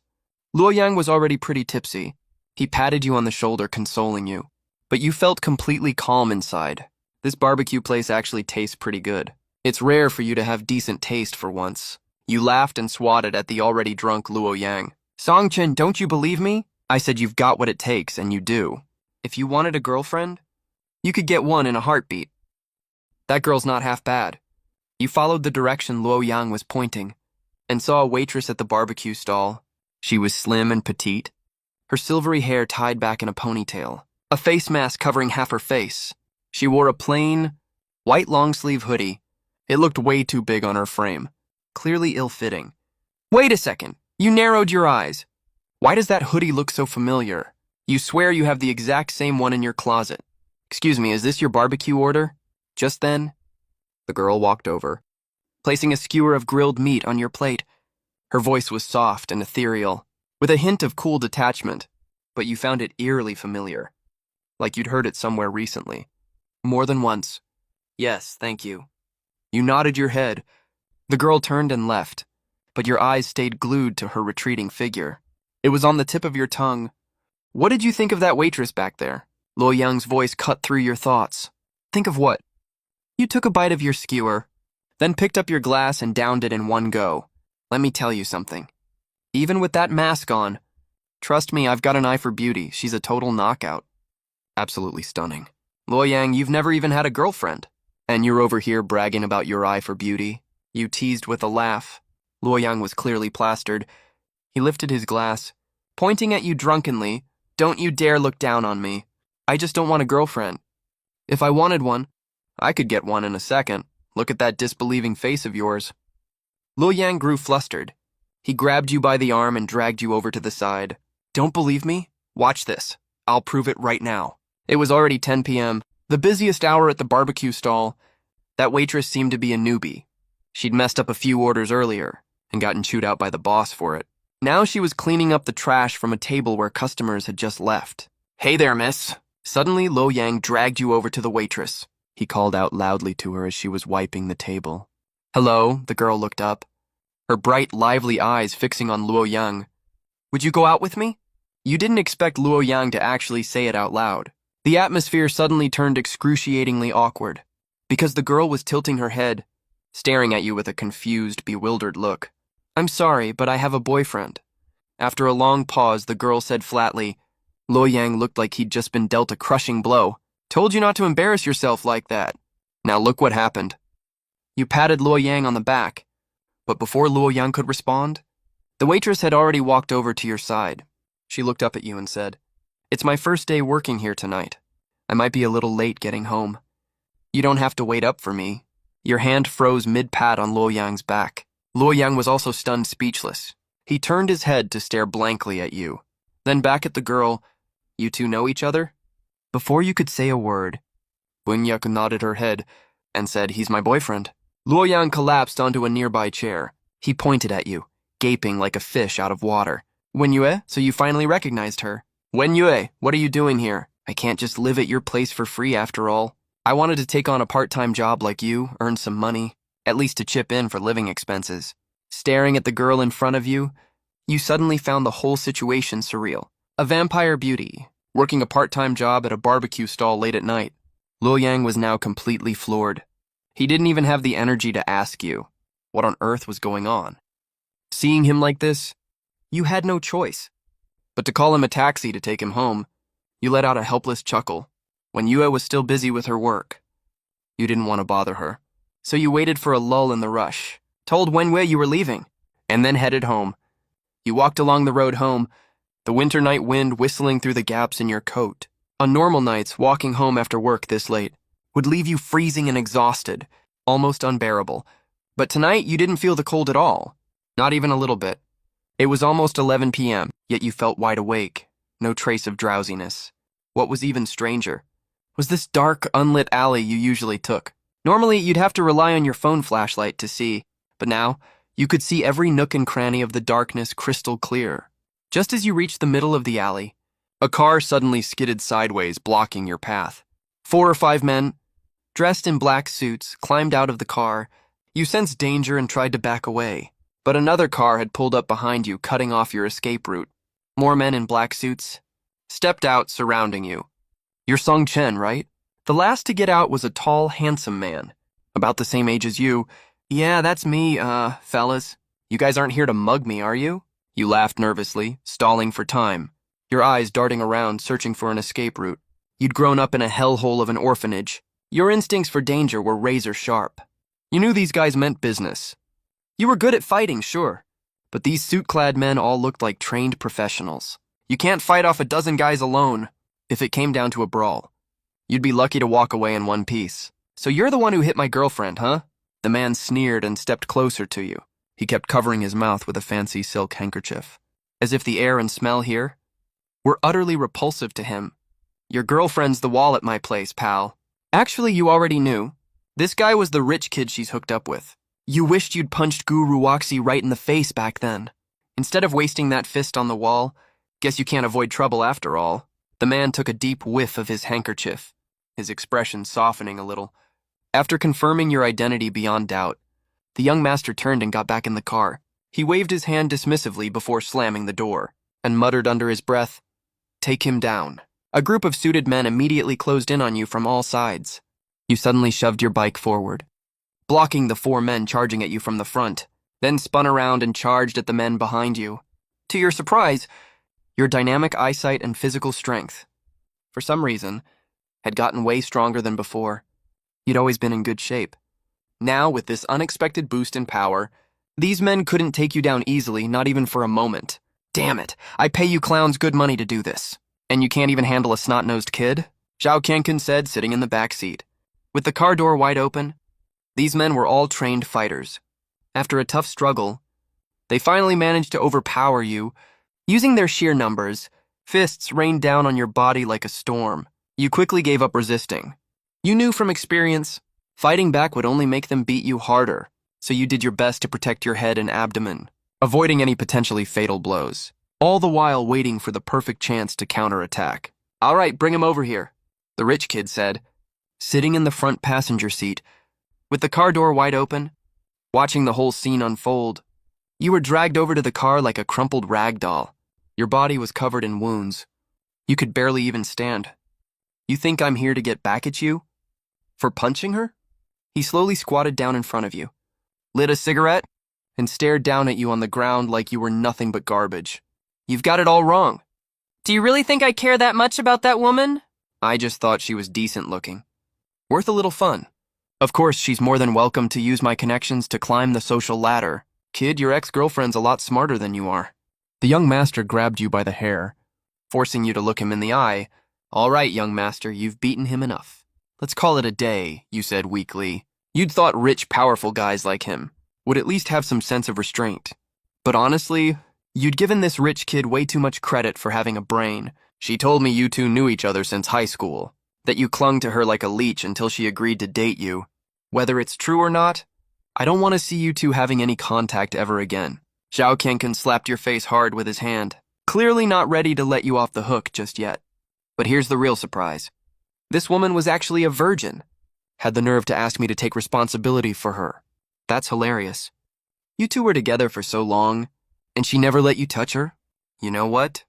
Luo Yang was already pretty tipsy. He patted you on the shoulder, consoling you. But you felt completely calm inside. This barbecue place actually tastes pretty good. It's rare for you to have decent taste for once. You laughed and swatted at the already drunk Luo Yang. Song Chen, don't you believe me? I said you've got what it takes, and you do. If you wanted a girlfriend, you could get one in a heartbeat. That girl's not half bad. You followed the direction Luo Yang was pointing, and saw a waitress at the barbecue stall. She was slim and petite, her silvery hair tied back in a ponytail, a face mask covering half her face. She wore a plain, white long-sleeve hoodie. It looked way too big on her frame, clearly ill-fitting. Wait a second, you narrowed your eyes. Why does that hoodie look so familiar? You swear you have the exact same one in your closet. Excuse me, is this your barbecue order? Just then, the girl walked over, placing a skewer of grilled meat on your plate. Her voice was soft and ethereal, with a hint of cool detachment, but you found it eerily familiar, like you'd heard it somewhere recently. More than once. Yes, thank you. You nodded your head. The girl turned and left, but your eyes stayed glued to her retreating figure. It was on the tip of your tongue. What did you think of that waitress back there? Luo Yang's voice cut through your thoughts. Think of what? You took a bite of your skewer, then picked up your glass and downed it in one go. Let me tell you something. Even with that mask on, trust me, I've got an eye for beauty. She's a total knockout. Absolutely stunning. Luo Yang, you've never even had a girlfriend. And you're over here bragging about your eye for beauty. You teased with a laugh. Luo Yang was clearly plastered. He lifted his glass, pointing at you drunkenly. Don't you dare look down on me. I just don't want a girlfriend. If I wanted one, I could get one in a second. Look at that disbelieving face of yours. Luo Yang grew flustered. He grabbed you by the arm and dragged you over to the side. Don't believe me? Watch this. I'll prove it right now. It was already 10 p.m., the busiest hour at the barbecue stall. That waitress seemed to be a newbie. She'd messed up a few orders earlier and gotten chewed out by the boss for it. Now she was cleaning up the trash from a table where customers had just left. Hey there, miss. Suddenly, Luo Yang dragged you over to the waitress. He called out loudly to her as she was wiping the table. Hello, the girl looked up, her bright, lively eyes fixing on Luo Yang. Would you go out with me? You didn't expect Luo Yang to actually say it out loud. The atmosphere suddenly turned excruciatingly awkward, because the girl was tilting her head, staring at you with a confused, bewildered look. I'm sorry, but I have a boyfriend. After a long pause, the girl said flatly. Luo Yang looked like he'd just been dealt a crushing blow. Told you not to embarrass yourself like that. Now look what happened. You patted Luo Yang on the back, but before Luo Yang could respond, the waitress had already walked over to your side. She looked up at you and said, It's my first day working here tonight. I might be a little late getting home. You don't have to wait up for me. Your hand froze mid-pat on Luo Yang's back. Luo Yang was also stunned speechless. He turned his head to stare blankly at you, then back at the girl. You two know each other? Before you could say a word, Bunyak nodded her head and said, He's my boyfriend. Luo Yang collapsed onto a nearby chair. He pointed at you, gaping like a fish out of water. Wen Yue, so you finally recognized her. Wen Yue, what are you doing here? I can't just live at your place for free after all. I wanted to take on a part-time job like you, earn some money, at least to chip in for living expenses. Staring at the girl in front of you, you suddenly found the whole situation surreal. A vampire beauty, working a part-time job at a barbecue stall late at night. Luo Yang was now completely floored. He didn't even have the energy to ask you what on earth was going on. Seeing him like this, you had no choice but to call him a taxi to take him home. You let out a helpless chuckle when Yue was still busy with her work. You didn't want to bother her, so you waited for a lull in the rush, told Wen Yue you were leaving, and then headed home. You walked along the road home, the winter night wind whistling through the gaps in your coat. On normal nights, walking home after work this late would leave you freezing and exhausted, almost unbearable. But tonight, you didn't feel the cold at all, not even a little bit. It was almost 11 p.m., yet you felt wide awake, no trace of drowsiness. What was even stranger was this dark, unlit alley you usually took. Normally, you'd have to rely on your phone flashlight to see, but now, you could see every nook and cranny of the darkness crystal clear. Just as you reached the middle of the alley, a car suddenly skidded sideways, blocking your path. 4 or 5 men, dressed in black suits, climbed out of the car. You sensed danger and tried to back away, but another car had pulled up behind you, cutting off your escape route. More men in black suits stepped out, surrounding you. You're Sung Chen, right? The last to get out was a tall, handsome man, about the same age as you. Yeah, that's me, fellas. You guys aren't here to mug me, are you? You laughed nervously, stalling for time, your eyes darting around, searching for an escape route. You'd grown up in a hellhole of an orphanage. Your instincts for danger were razor sharp. You knew these guys meant business. You were good at fighting, sure, but these suit-clad men all looked like trained professionals. You can't fight off a dozen guys alone if it came down to a brawl. You'd be lucky to walk away in one piece. So you're the one who hit my girlfriend, huh? The man sneered and stepped closer to you. He kept covering his mouth with a fancy silk handkerchief, as if the air and smell here were utterly repulsive to him. Your girlfriend's the wall at my place, pal. Actually, you already knew. This guy was the rich kid she's hooked up with. You wished you'd punched Guru Waxi right in the face back then. Instead of wasting that fist on the wall, guess you can't avoid trouble after all. The man took a deep whiff of his handkerchief, his expression softening a little. After confirming your identity beyond doubt, the young master turned and got back in the car. He waved his hand dismissively before slamming the door, and muttered under his breath, "Take him down." A group of suited men immediately closed in on you from all sides. You suddenly shoved your bike forward, blocking the 4 men charging at you from the front, then spun around and charged at the men behind you. To your surprise, your dynamic eyesight and physical strength, for some reason, had gotten way stronger than before. You'd always been in good shape. Now, with this unexpected boost in power, these men couldn't take you down easily, not even for a moment. Damn it, I pay you clowns good money to do this. And you can't even handle a snot-nosed kid? Zhao Qiankun said, sitting in the back seat. With the car door wide open, these men were all trained fighters. After a tough struggle, they finally managed to overpower you. Using their sheer numbers, fists rained down on your body like a storm. You quickly gave up resisting. You knew from experience, fighting back would only make them beat you harder, so you did your best to protect your head and abdomen, avoiding any potentially fatal blows, all the while waiting for the perfect chance to counterattack. "All right, bring him over here," the rich kid said, sitting in the front passenger seat, with the car door wide open, watching the whole scene unfold. You were dragged over to the car like a crumpled rag doll. Your body was covered in wounds. You could barely even stand. "You think I'm here to get back at you? For punching her?" He slowly squatted down in front of you, lit a cigarette, and stared down at you on the ground like you were nothing but garbage. "You've got it all wrong." "Do you really think I care that much about that woman?" "I just thought she was decent looking. Worth a little fun. Of course, she's more than welcome to use my connections to climb the social ladder. Kid, your ex-girlfriend's a lot smarter than you are." The young master grabbed you by the hair, forcing you to look him in the eye. "All right, young master, you've beaten him enough. Let's call it a day," you said weakly. You'd thought rich, powerful guys like him would at least have some sense of restraint. But honestly, you'd given this rich kid way too much credit for having a brain. She told me you two knew each other since high school, that you clung to her like a leech until she agreed to date you. Whether it's true or not, I don't want to see you two having any contact ever again. Zhao Qiankun slapped your face hard with his hand, clearly not ready to let you off the hook just yet. But here's the real surprise. This woman was actually a virgin. Had the nerve to ask me to take responsibility for her. That's hilarious. You two were together for so long, and she never let you touch her? You know what?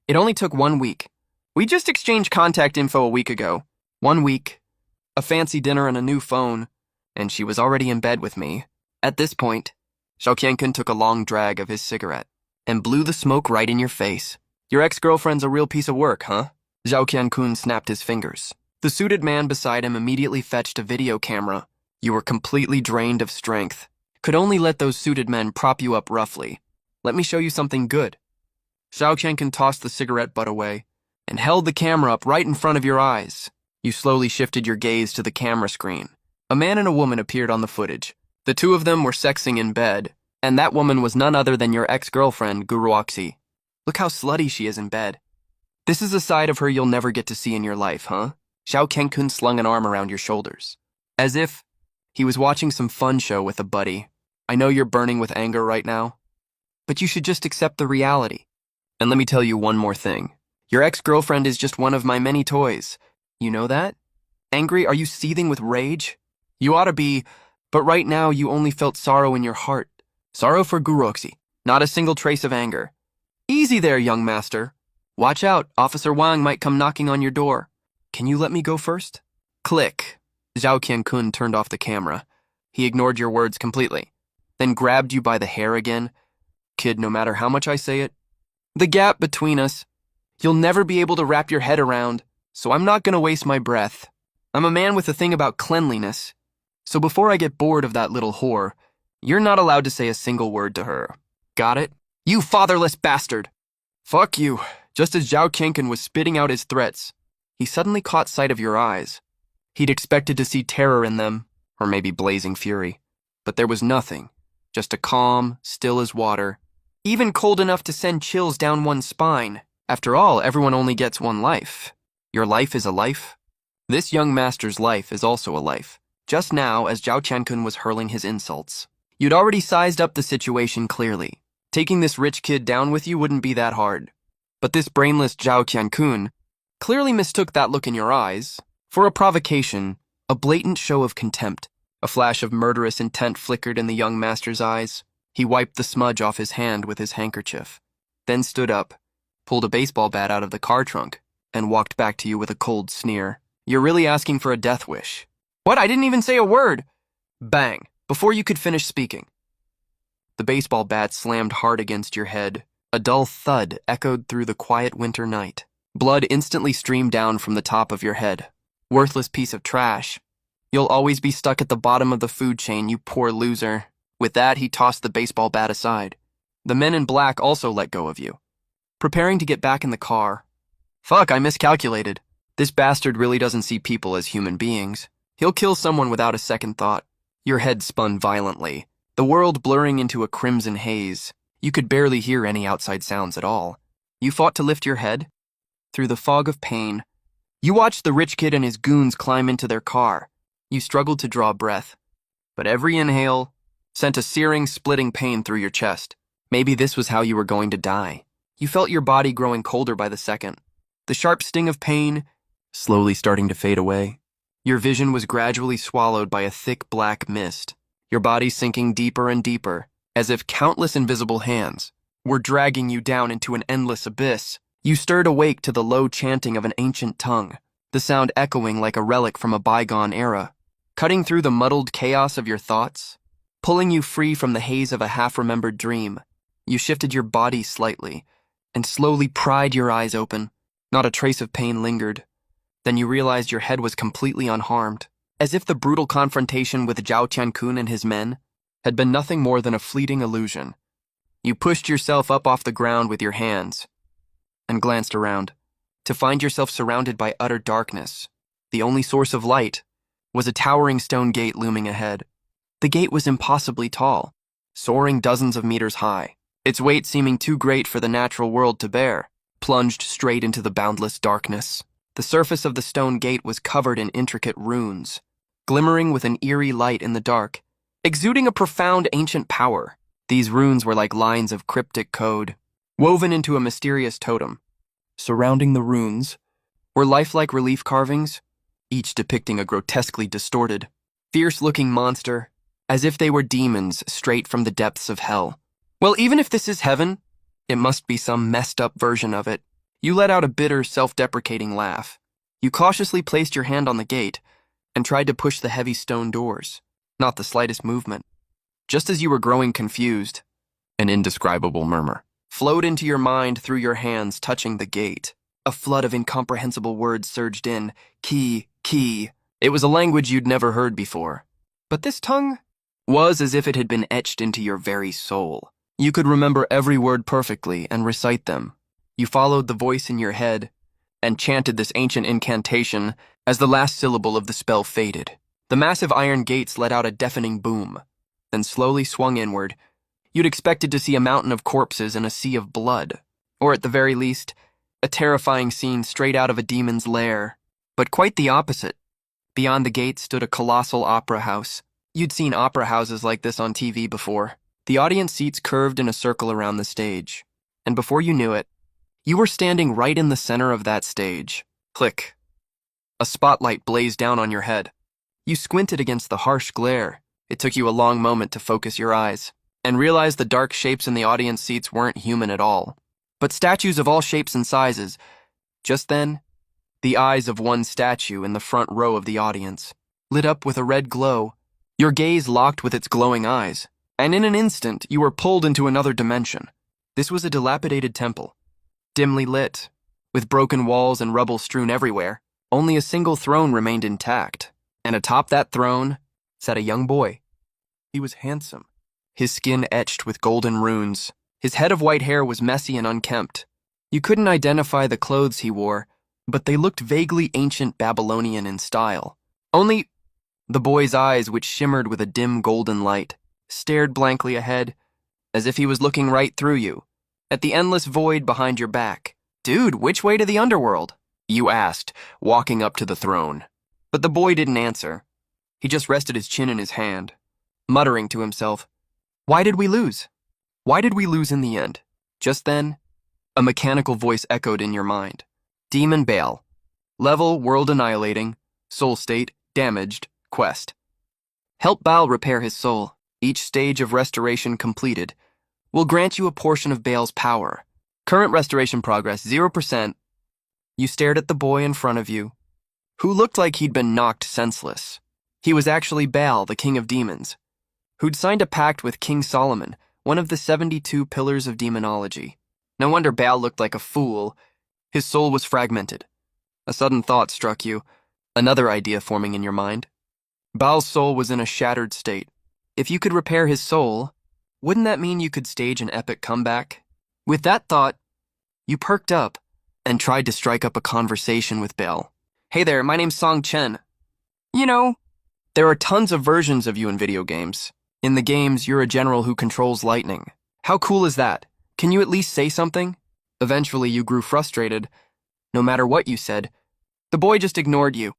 It only took 1 week. We just exchanged contact info a week ago. 1 week, a fancy dinner and a new phone, and she was already in bed with me. At this point, Zhao Qiankun took a long drag of his cigarette and blew the smoke right in your face. "Your ex-girlfriend's a real piece of work, huh?" Zhao Qiankun snapped his fingers. The suited man beside him immediately fetched a video camera. You were completely drained of strength. Could only let those suited men prop you up roughly. "Let me show you something good." Zhao Qiankun tossed the cigarette butt away and held the camera up right in front of your eyes. You slowly shifted your gaze to the camera screen. A man and a woman appeared on the footage. The two of them were sexing in bed, and that woman was none other than your ex-girlfriend, Guruoxi. Look how slutty she is in bed. This is a side of her you'll never get to see in your life, huh? Zhao Qiankun slung an arm around your shoulders. as if he was watching some fun show with a buddy. I know you're burning with anger right now, but you should just accept the reality. And let me tell you one more thing. Your ex-girlfriend is just one of my many toys. You know that? Angry? Are you seething with rage? You ought to be, but right now you only felt sorrow in your heart. Sorrow for Guroxi, not a single trace of anger. Easy there, young master. Watch out, Officer Wang might come knocking on your door. Can you let me go first? Click. Zhao Qiankun turned off the camera. He ignored your words completely, then grabbed you by the hair again. Kid, no matter how much I say it, the gap between us, you'll never be able to wrap your head around, so I'm not gonna waste my breath. I'm a man with a thing about cleanliness, so before I get bored of that little whore, you're not allowed to say a single word to her. Got it? You fatherless bastard! Fuck you. Just as Zhao Qiankun was spitting out his threats, he suddenly caught sight of your eyes. He'd expected to see terror in them, or maybe blazing fury. But there was nothing, just a calm, still as water, even cold enough to send chills down one's spine. After all, everyone only gets one life. Your life is a life. This young master's life is also a life. Just now, as Zhao Qiankun was hurling his insults, you'd already sized up the situation clearly. Taking this rich kid down with you wouldn't be that hard. But this brainless Zhao Qiankun clearly mistook that look in your eyes for a provocation, a blatant show of contempt. A flash of murderous intent flickered in the young master's eyes. He wiped the smudge off his hand with his handkerchief, then stood up, pulled a baseball bat out of the car trunk, and walked back to you with a cold sneer. You're really asking for a death wish. What? I didn't even say a word! Bang! Before you could finish speaking. The baseball bat slammed hard against your head. A dull thud echoed through the quiet winter night. Blood instantly streamed down from the top of your head. Worthless piece of trash. You'll always be stuck at the bottom of the food chain, you poor loser. With that, he tossed the baseball bat aside. The men in black also let go of you, preparing to get back in the car. Fuck, I miscalculated. This bastard really doesn't see people as human beings. He'll kill someone without a second thought. Your head spun violently, the world blurring into a crimson haze. You could barely hear any outside sounds at all. You fought to lift your head. Through the fog of pain, you watched the rich kid and his goons climb into their car. You struggled to draw breath, but every inhale sent a searing, splitting pain through your chest. Maybe this was how you were going to die. You felt your body growing colder by the second, the sharp sting of pain slowly starting to fade away. Your vision was gradually swallowed by a thick black mist, your body sinking deeper and deeper, as if countless invisible hands were dragging you down into an endless abyss. You stirred awake to the low chanting of an ancient tongue, the sound echoing like a relic from a bygone era, cutting through the muddled chaos of your thoughts, pulling you free from the haze of a half-remembered dream. You shifted your body slightly and slowly pried your eyes open. Not a trace of pain lingered. Then you realized your head was completely unharmed, as if the brutal confrontation with Zhao Qiankun and his men had been nothing more than a fleeting illusion. You pushed yourself up off the ground with your hands and glanced around, to find yourself surrounded by utter darkness. The only source of light was a towering stone gate looming ahead. The gate was impossibly tall, soaring dozens of meters high, its weight seeming too great for the natural world to bear, plunged straight into the boundless darkness. The surface of the stone gate was covered in intricate runes, glimmering with an eerie light in the dark, exuding a profound ancient power. These runes were like lines of cryptic code, woven into a mysterious totem. Surrounding the runes were lifelike relief carvings, each depicting a grotesquely distorted, fierce-looking monster, as if they were demons straight from the depths of hell. Well, even if this is heaven, it must be some messed-up version of it. You let out a bitter, self-deprecating laugh. You cautiously placed your hand on the gate and tried to push the heavy stone doors. Not the slightest movement. Just as you were growing confused, an indescribable murmur flowed into your mind through your hands touching the gate. A flood of incomprehensible words surged in. Key, key. It was a language you'd never heard before. But this tongue was as if it had been etched into your very soul. You could remember every word perfectly and recite them. You followed the voice in your head and chanted this ancient incantation as the last syllable of the spell faded. The massive iron gates let out a deafening boom, then slowly swung inward. You'd expected to see a mountain of corpses and a sea of blood, or at the very least, a terrifying scene straight out of a demon's lair. But quite the opposite. Beyond the gate stood a colossal opera house. You'd seen opera houses like this on TV before. The audience seats curved in a circle around the stage. And before you knew it, you were standing right in the center of that stage. Click. A spotlight blazed down on your head. You squinted against the harsh glare. It took you a long moment to focus your eyes and realize the dark shapes in the audience seats weren't human at all, but statues of all shapes and sizes. Just then, the eyes of one statue in the front row of the audience lit up with a red glow. Your gaze locked with its glowing eyes, and in an instant, you were pulled into another dimension. This was a dilapidated temple, dimly lit, with broken walls and rubble strewn everywhere. Only a single throne remained intact, and atop that throne sat a young boy. He was handsome, his skin etched with golden runes. His head of white hair was messy and unkempt. You couldn't identify the clothes he wore, but they looked vaguely ancient Babylonian in style. Only the boy's eyes, which shimmered with a dim golden light, stared blankly ahead, as if he was looking right through you, at the endless void behind your back. "Dude, which way to the underworld?" you asked, walking up to the throne. But the boy didn't answer. He just rested his chin in his hand, muttering to himself, "Why did we lose? Why did we lose in the end?" Just then, a mechanical voice echoed in your mind. "Demon Baal. Level world annihilating. Soul state damaged. Quest. Help Baal repair his soul. Each stage of restoration completed will grant you a portion of Baal's power. Current restoration progress 0%. You stared at the boy in front of you, who looked like he'd been knocked senseless. He was actually Baal, the king of demons, who'd signed a pact with King Solomon, one of the 72 pillars of demonology. No wonder Baal looked like a fool. His soul was fragmented. A sudden thought struck you, another idea forming in your mind. Baal's soul was in a shattered state. If you could repair his soul, wouldn't that mean you could stage an epic comeback? With that thought, you perked up and tried to strike up a conversation with Baal. "Hey there, my name's Song Chen. You know, there are tons of versions of you in video games. In the games, you're a general who controls lightning. How cool is that? Can you at least say something?" Eventually, you grew frustrated. No matter what you said, the boy just ignored you,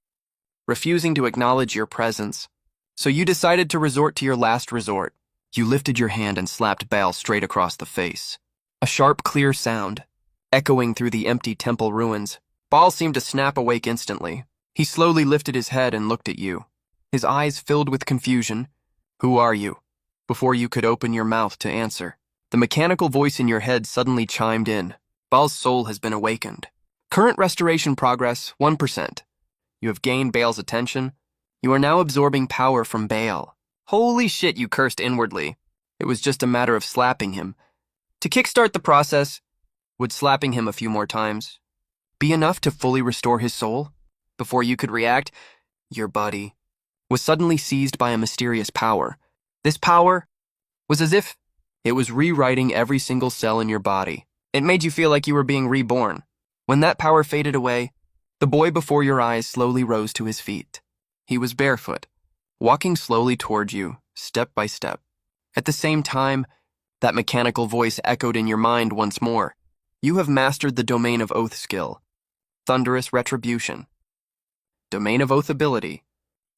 refusing to acknowledge your presence. So you decided to resort to your last resort. You lifted your hand and slapped Baal straight across the face. A sharp, clear sound, echoing through the empty temple ruins. Baal seemed to snap awake instantly. He slowly lifted his head and looked at you, his eyes filled with confusion. "Who are you?" Before you could open your mouth to answer, the mechanical voice in your head suddenly chimed in. "Baal's soul has been awakened. Current restoration progress 1%. You have gained Baal's attention. You are now absorbing power from Baal." Holy shit, you cursed inwardly. It was just a matter of slapping him. To kickstart the process, would slapping him a few more times be enough to fully restore his soul? Before you could react, your body was suddenly seized by a mysterious power. This power was as if it was rewriting every single cell in your body. It made you feel like you were being reborn. When that power faded away, the boy before your eyes slowly rose to his feet. He was barefoot, walking slowly toward you, step by step. At the same time, that mechanical voice echoed in your mind once more. "You have mastered the Domain of Oath skill. Thunderous Retribution. Domain of Oath ability.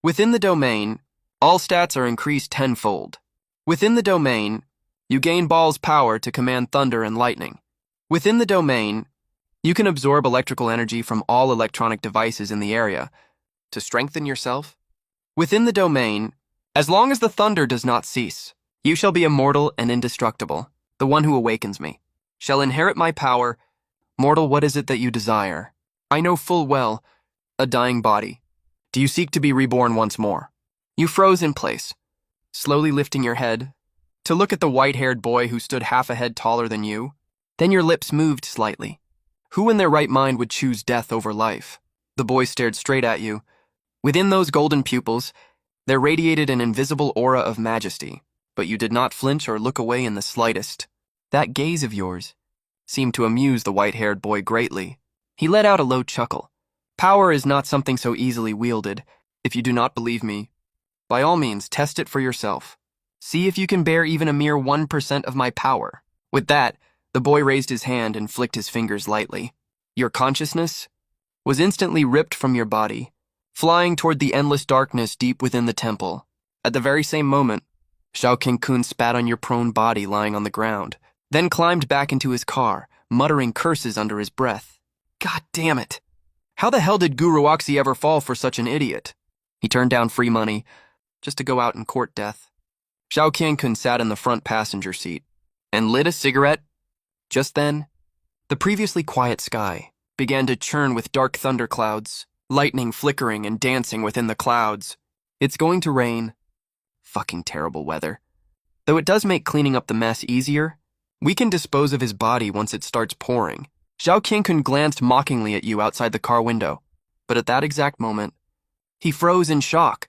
Within the domain, all stats are increased tenfold. Within the domain, you gain Baal's power to command thunder and lightning. Within the domain, you can absorb electrical energy from all electronic devices in the area to strengthen yourself. Within the domain, as long as the thunder does not cease, you shall be immortal and indestructible. The one who awakens me shall inherit my power. Mortal, what is it that you desire? I know full well, a dying body. Do you seek to be reborn once more?" You froze in place, slowly lifting your head to look at the white-haired boy who stood half a head taller than you. Then your lips moved slightly. Who in their right mind would choose death over life? The boy stared straight at you. Within those golden pupils, there radiated an invisible aura of majesty, but you did not flinch or look away in the slightest. That gaze of yours seemed to amuse the white-haired boy greatly. He let out a low chuckle. "Power is not something so easily wielded. If you do not believe me, by all means, test it for yourself. See if you can bear even a mere 1% of my power." With that, the boy raised his hand and flicked his fingers lightly. Your consciousness was instantly ripped from your body, flying toward the endless darkness deep within the temple. At the very same moment, Xiao Qiankun spat on your prone body lying on the ground, then climbed back into his car, muttering curses under his breath. God damn it! How the hell did Guru Oxy ever fall for such an idiot? He turned down free money, just to go out and court death. Xiao Qiankun sat in the front passenger seat, and lit a cigarette. Just then, the previously quiet sky began to churn with dark thunderclouds, lightning flickering and dancing within the clouds. It's going to rain. Fucking terrible weather. Though it does make cleaning up the mess easier, we can dispose of his body once it starts pouring. Xiao Qiankun glanced mockingly at you outside the car window, but at that exact moment, he froze in shock,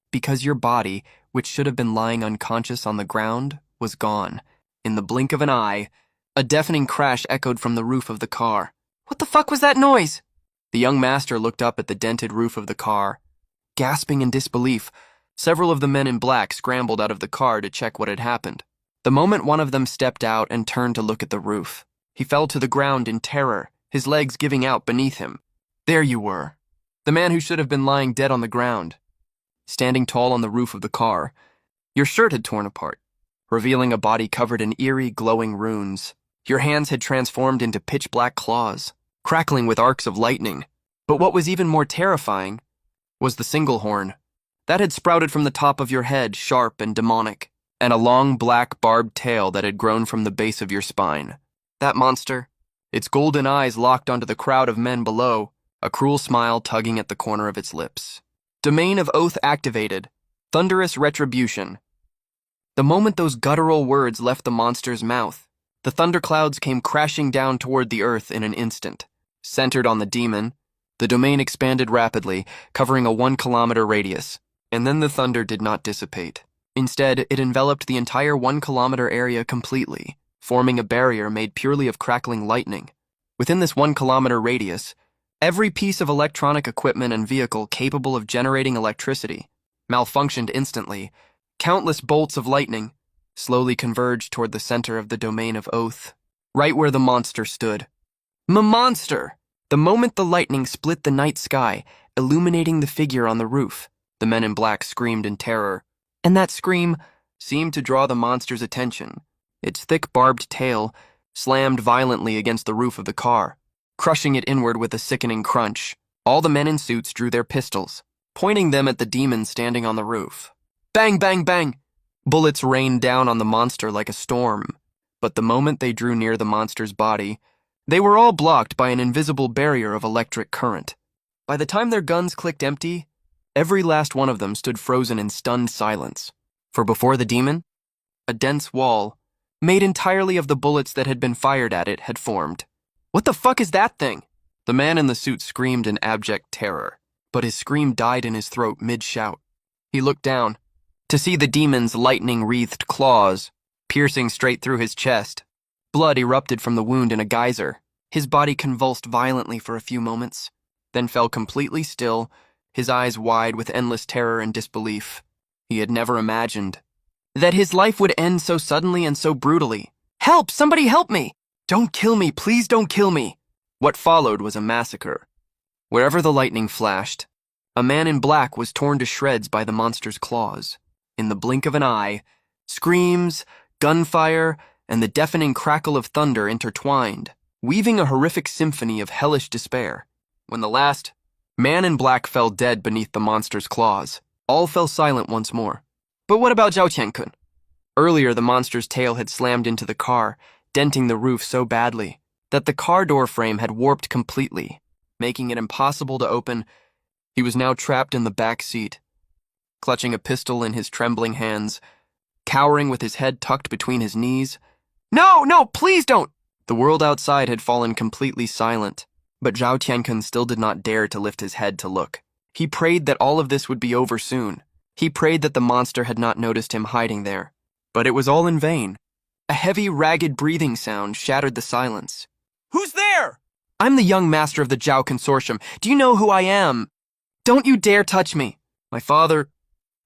because your body, which should have been lying unconscious on the ground, was gone. In the blink of an eye, a deafening crash echoed from the roof of the car. What the fuck was that noise? The young master looked up at the dented roof of the car. Gasping in disbelief, several of the men in black scrambled out of the car to check what had happened. The moment one of them stepped out and turned to look at the roof, he fell to the ground in terror, his legs giving out beneath him. There you were, the man who should have been lying dead on the ground, standing tall on the roof of the car. Your shirt had torn apart, revealing a body covered in eerie, glowing runes. Your hands had transformed into pitch-black claws, crackling with arcs of lightning. But what was even more terrifying was the single horn. That had sprouted from the top of your head, sharp and demonic, and a long black barbed tail that had grown from the base of your spine. That monster, its golden eyes locked onto the crowd of men below, a cruel smile tugging at the corner of its lips. Domain of Oath activated. Thunderous retribution. The moment those guttural words left the monster's mouth, the thunderclouds came crashing down toward the earth in an instant. Centered on the demon, the domain expanded rapidly, covering a 1-kilometer radius, and then the thunder did not dissipate. Instead, it enveloped the entire 1-kilometer area completely, forming a barrier made purely of crackling lightning. Within this 1-kilometer radius, every piece of electronic equipment and vehicle capable of generating electricity malfunctioned instantly. Countless bolts of lightning slowly converged toward the center of the domain of Oath, right where the monster stood. Monster! The moment the lightning split the night sky, illuminating the figure on the roof, the men in black screamed in terror, and that scream seemed to draw the monster's attention. Its thick barbed tail slammed violently against the roof of the car, crushing it inward with a sickening crunch. All the men in suits drew their pistols, pointing them at the demon standing on the roof. Bang, bang, bang! Bullets rained down on the monster like a storm, but the moment they drew near the monster's body, they were all blocked by an invisible barrier of electric current. By the time their guns clicked empty, every last one of them stood frozen in stunned silence. For before the demon, a dense wall, made entirely of the bullets that had been fired at it, had formed. What the fuck is that thing? The man in the suit screamed in abject terror, but his scream died in his throat mid-shout. He looked down, to see the demon's lightning-wreathed claws piercing straight through his chest. Blood erupted from the wound in a geyser. His body convulsed violently for a few moments, then fell completely still, his eyes wide with endless terror and disbelief. He had never imagined that his life would end so suddenly and so brutally. Help! Somebody help me! Don't kill me! Please don't kill me! What followed was a massacre. Wherever the lightning flashed, a man in black was torn to shreds by the monster's claws. In the blink of an eye, screams, gunfire, and the deafening crackle of thunder intertwined, weaving a horrific symphony of hellish despair. When the last man in black fell dead beneath the monster's claws, all fell silent once more. But what about Xiao Qiankun? Earlier, the monster's tail had slammed into the car, denting the roof so badly that the car door frame had warped completely, making it impossible to open. He was now trapped in the back seat, clutching a pistol in his trembling hands, cowering with his head tucked between his knees. No, no, please don't! The world outside had fallen completely silent, but Xiao Qiankun still did not dare to lift his head to look. He prayed that all of this would be over soon. He prayed that the monster had not noticed him hiding there. But it was all in vain. A heavy, ragged breathing sound shattered the silence. Who's there? I'm the young master of the Zhao Consortium. Do you know who I am? Don't you dare touch me. My father...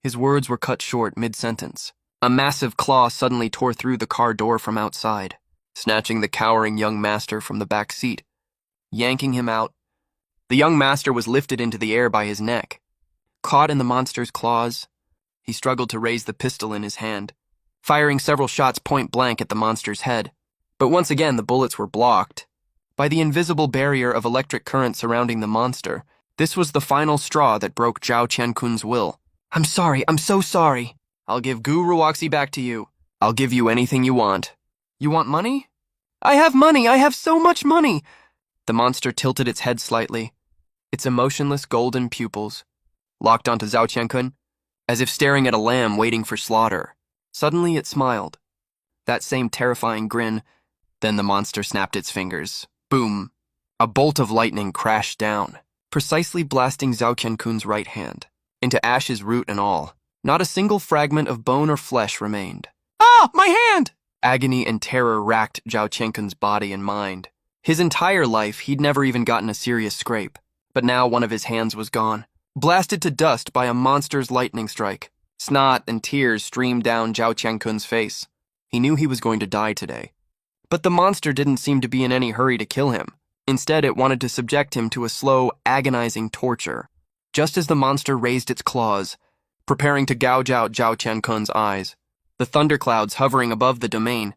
His words were cut short mid-sentence. A massive claw suddenly tore through the car door from outside, snatching the cowering young master from the back seat, yanking him out. The young master was lifted into the air by his neck, caught in the monster's claws. He struggled to raise the pistol in his hand, firing several shots point blank at the monster's head. But once again, the bullets were blocked by the invisible barrier of electric current surrounding the monster. This was the final straw that broke Zhao Qiankun's will. I'm sorry, I'm so sorry. I'll give Gu Ruoxi back to you. I'll give you anything you want. You want money? I have money, I have so much money. The monster tilted its head slightly, its emotionless golden pupils locked onto Zhao Qiankun, as if staring at a lamb waiting for slaughter. Suddenly it smiled, that same terrifying grin. Then the monster snapped its fingers. Boom! A bolt of lightning crashed down, precisely blasting Zhao Qiankun's right hand, into ashes, root and all. Not a single fragment of bone or flesh remained. Ah, my hand! Agony and terror racked Zhao Qiankun's body and mind. His entire life, he'd never even gotten a serious scrape. But now one of his hands was gone, blasted to dust by a monster's lightning strike. Snot and tears streamed down Zhao Qiankun's face. He knew he was going to die today. But the monster didn't seem to be in any hurry to kill him. Instead, it wanted to subject him to a slow, agonizing torture. Just as the monster raised its claws, preparing to gouge out Zhao Qiankun's eyes, the thunderclouds hovering above the domain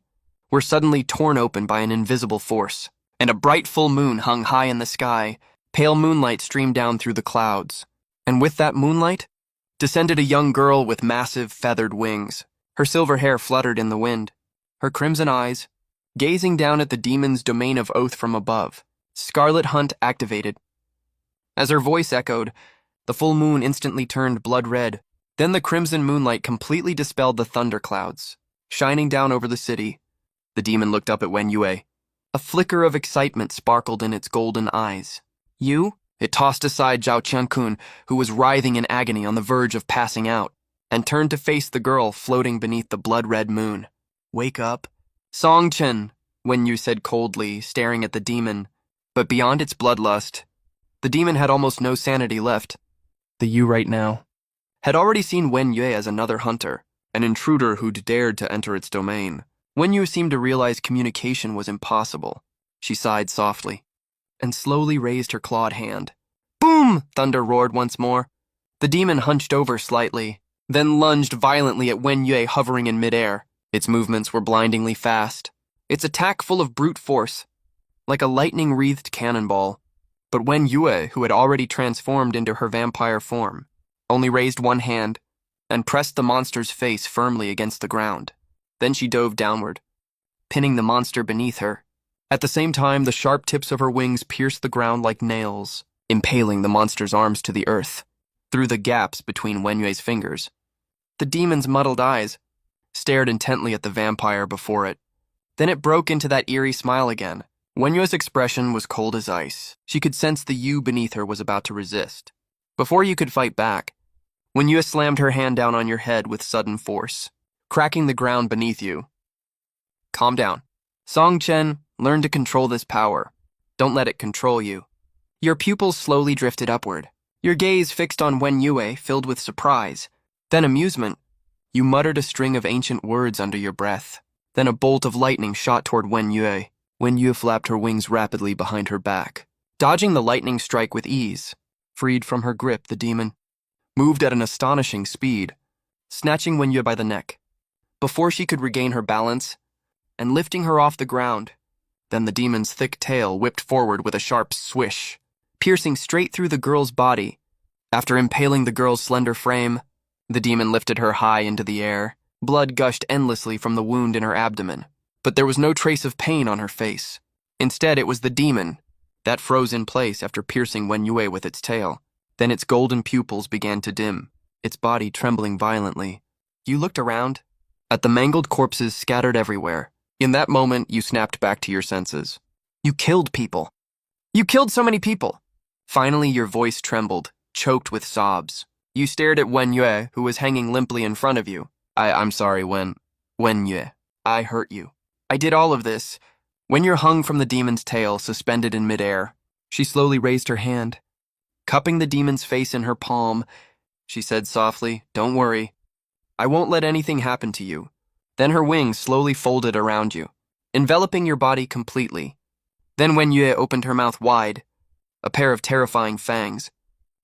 were suddenly torn open by an invisible force, and a bright full moon hung high in the sky. Pale moonlight streamed down through the clouds, and with that moonlight descended a young girl with massive feathered wings. Her silver hair fluttered in the wind, her crimson eyes gazing down at the demon's domain of oath from above. Scarlet Hunt activated. As her voice echoed, the full moon instantly turned blood red. Then the crimson moonlight completely dispelled the thunderclouds. Shining down over the city, the demon looked up at Wen Yue. A flicker of excitement sparkled in its golden eyes. You? It tossed aside Zhao Qiankun, who was writhing in agony on the verge of passing out, and turned to face the girl floating beneath the blood-red moon. Wake up. Song Chen, Wen Yu said coldly, staring at the demon. But beyond its bloodlust, the demon had almost no sanity left. The Yu right now had already seen Wen Yue as another hunter, an intruder who'd dared to enter its domain. Wen Yu seemed to realize communication was impossible. She sighed softly and slowly raised her clawed hand. Boom! Thunder roared once more. The demon hunched over slightly, then lunged violently at Wen Yue hovering in midair. Its movements were blindingly fast, its attack full of brute force, like a lightning-wreathed cannonball. But Wen Yue, who had already transformed into her vampire form, only raised one hand and pressed the monster's face firmly against the ground. Then she dove downward, pinning the monster beneath her. At the same time, the sharp tips of her wings pierced the ground like nails, impaling the monster's arms to the earth, through the gaps between Wen Yue's fingers. The demon's muddled eyes stared intently at the vampire before it. Then it broke into that eerie smile again. Wen Yue's expression was cold as ice. She could sense the Yu beneath her was about to resist. Before you could fight back, Wen Yue slammed her hand down on your head with sudden force, cracking the ground beneath you. Calm down. Song Chen, learn to control this power. Don't let it control you. Your pupils slowly drifted upward, your gaze fixed on Wen Yue, filled with surprise, then amusement. You muttered a string of ancient words under your breath. Then a bolt of lightning shot toward Wen Yue. Wen Yue flapped her wings rapidly behind her back, dodging the lightning strike with ease. Freed from her grip, the demon moved at an astonishing speed, snatching Wen Yue by the neck, before she could regain her balance, and lifting her off the ground. Then the demon's thick tail whipped forward with a sharp swish, piercing straight through the girl's body. After impaling the girl's slender frame, the demon lifted her high into the air. Blood gushed endlessly from the wound in her abdomen, but there was no trace of pain on her face. Instead, it was the demon that froze in place after piercing Wen Yue with its tail. Then its golden pupils began to dim, its body trembling violently. You looked around, at the mangled corpses scattered everywhere. In that moment, you snapped back to your senses. You killed people. You killed so many people. Finally, your voice trembled, choked with sobs. You stared at Wen Yue, who was hanging limply in front of you. I'm sorry, Wen Yue. I hurt you. I did all of this. When you're hung from the demon's tail, suspended in midair, she slowly raised her hand. Cupping the demon's face in her palm, she said softly, "Don't worry. I won't let anything happen to you." Then her wings slowly folded around you, enveloping your body completely. Then Wen Yue opened her mouth wide, a pair of terrifying fangs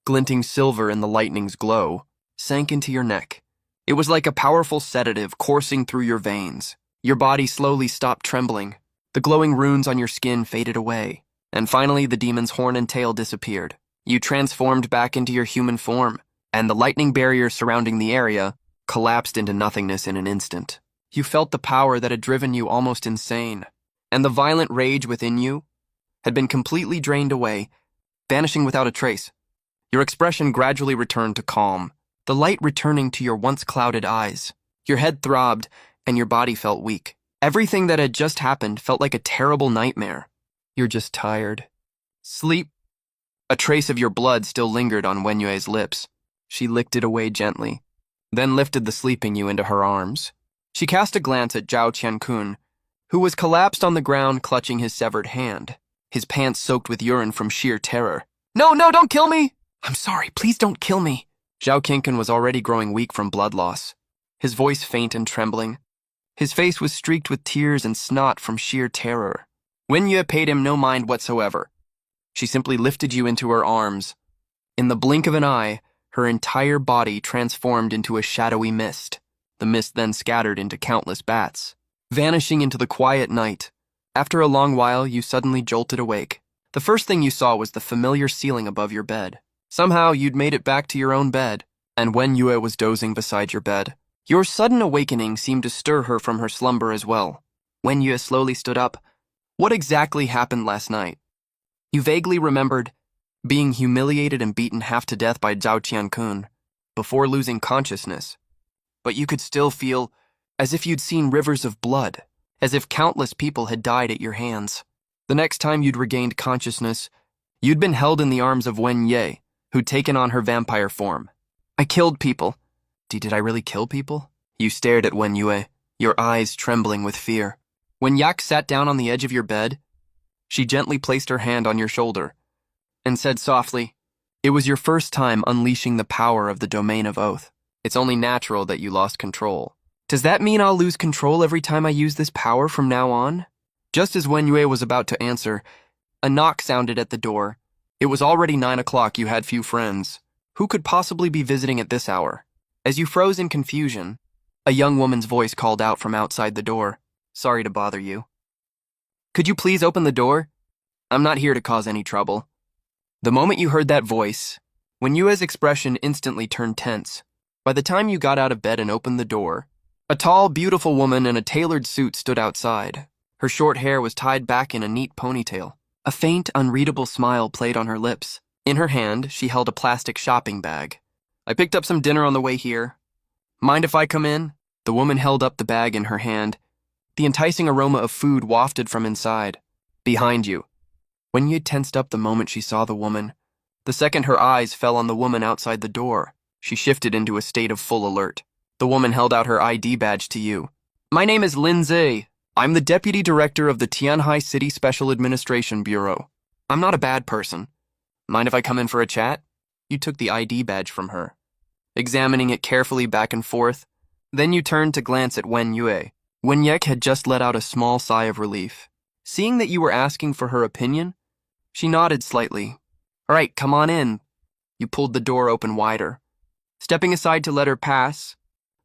glinting silver in the lightning's glow, sank into your neck. It was like a powerful sedative coursing through your veins. Your body slowly stopped trembling. The glowing runes on your skin faded away. And finally, the demon's horn and tail disappeared. You transformed back into your human form, and the lightning barrier surrounding the area collapsed into nothingness in an instant. You felt the power that had driven you almost insane, and the violent rage within you had been completely drained away, vanishing without a trace. Your expression gradually returned to calm, the light returning to your once clouded eyes. Your head throbbed, and your body felt weak. Everything that had just happened felt like a terrible nightmare. You're just tired. Sleep. A trace of your blood still lingered on Wenyue's lips. She licked it away gently, then lifted the sleeping you into her arms. She cast a glance at Zhao Qiankun, who was collapsed on the ground clutching his severed hand, his pants soaked with urine from sheer terror. No, don't kill me! I'm sorry, please don't kill me. Zhao Qiankun was already growing weak from blood loss, his voice faint and trembling. His face was streaked with tears and snot from sheer terror. Wenyue paid him no mind whatsoever. She simply lifted you into her arms. In the blink of an eye, her entire body transformed into a shadowy mist. The mist then scattered into countless bats, vanishing into the quiet night. After a long while, you suddenly jolted awake. The first thing you saw was the familiar ceiling above your bed. Somehow, you'd made it back to your own bed, and Wenyue was dozing beside your bed. Your sudden awakening seemed to stir her from her slumber as well. Wenyue slowly stood up. What exactly happened last night? You vaguely remembered being humiliated and beaten half to death by Zhao Qiankun before losing consciousness. But you could still feel as if you'd seen rivers of blood, as if countless people had died at your hands. The next time you'd regained consciousness, you'd been held in the arms of Wenyue, who'd taken on her vampire form. I killed people. Did I really kill people? You stared at Wenyue, your eyes trembling with fear. When Yak sat down on the edge of your bed, she gently placed her hand on your shoulder and said softly, "It was your first time unleashing the power of the Domain of Oath. It's only natural that you lost control. Does that mean I'll lose control every time I use this power from now on?" Just as Wenyue was about to answer, a knock sounded at the door. It was already 9 o'clock. You had few friends. Who could possibly be visiting at this hour? As you froze in confusion, a young woman's voice called out from outside the door. "Sorry to bother you. Could you please open the door? I'm not here to cause any trouble." The moment you heard that voice, Wenyue's expression instantly turned tense. By the time you got out of bed and opened the door, a tall, beautiful woman in a tailored suit stood outside. Her short hair was tied back in a neat ponytail. A faint, unreadable smile played on her lips. In her hand, she held a plastic shopping bag. "I picked up some dinner on the way here. Mind if I come in?" The woman held up the bag in her hand. The enticing aroma of food wafted from inside. Behind you. Wenyue tensed up the moment she saw the woman. The second her eyes fell on the woman outside the door, she shifted into a state of full alert. The woman held out her ID badge to you. "My name is Lin Zi. I'm the Deputy Director of the Tianhai City Special Administration Bureau. I'm not a bad person. Mind if I come in for a chat?" You took the ID badge from her, examining it carefully back and forth. Then you turned to glance at Wenyue. Wenyue had just let out a small sigh of relief. Seeing that you were asking for her opinion, she nodded slightly. "All right, come on in." You pulled the door open wider. Stepping aside to let her pass,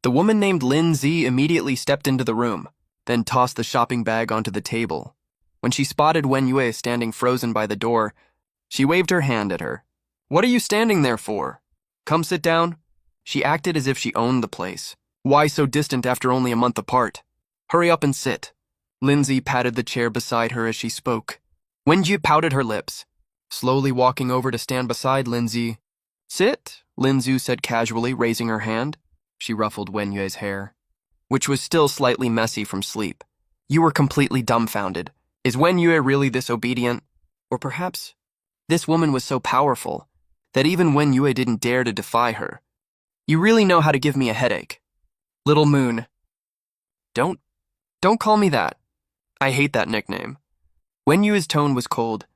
the woman named Lin Zi immediately stepped into the room, then tossed the shopping bag onto the table. When she spotted Wenyue standing frozen by the door, she waved her hand at her. "What are you standing there for? Come sit down." She acted as if she owned the place. Why so distant after only a month apart? "Hurry up and sit." Lin Zi patted the chair beside her as she spoke. Wenyue pouted her lips, slowly walking over to stand beside Lin Zi. "Sit," Lin Zi said casually, raising her hand. She ruffled Wenyue's hair, which was still slightly messy from sleep. You were completely dumbfounded. Is Wenyue really this obedient? Or perhaps this woman was so powerful that even Wenyue didn't dare to defy her. "You really know how to give me a headache. Little Moon." Don't call me that. I hate that nickname. Wenyue's tone was cold,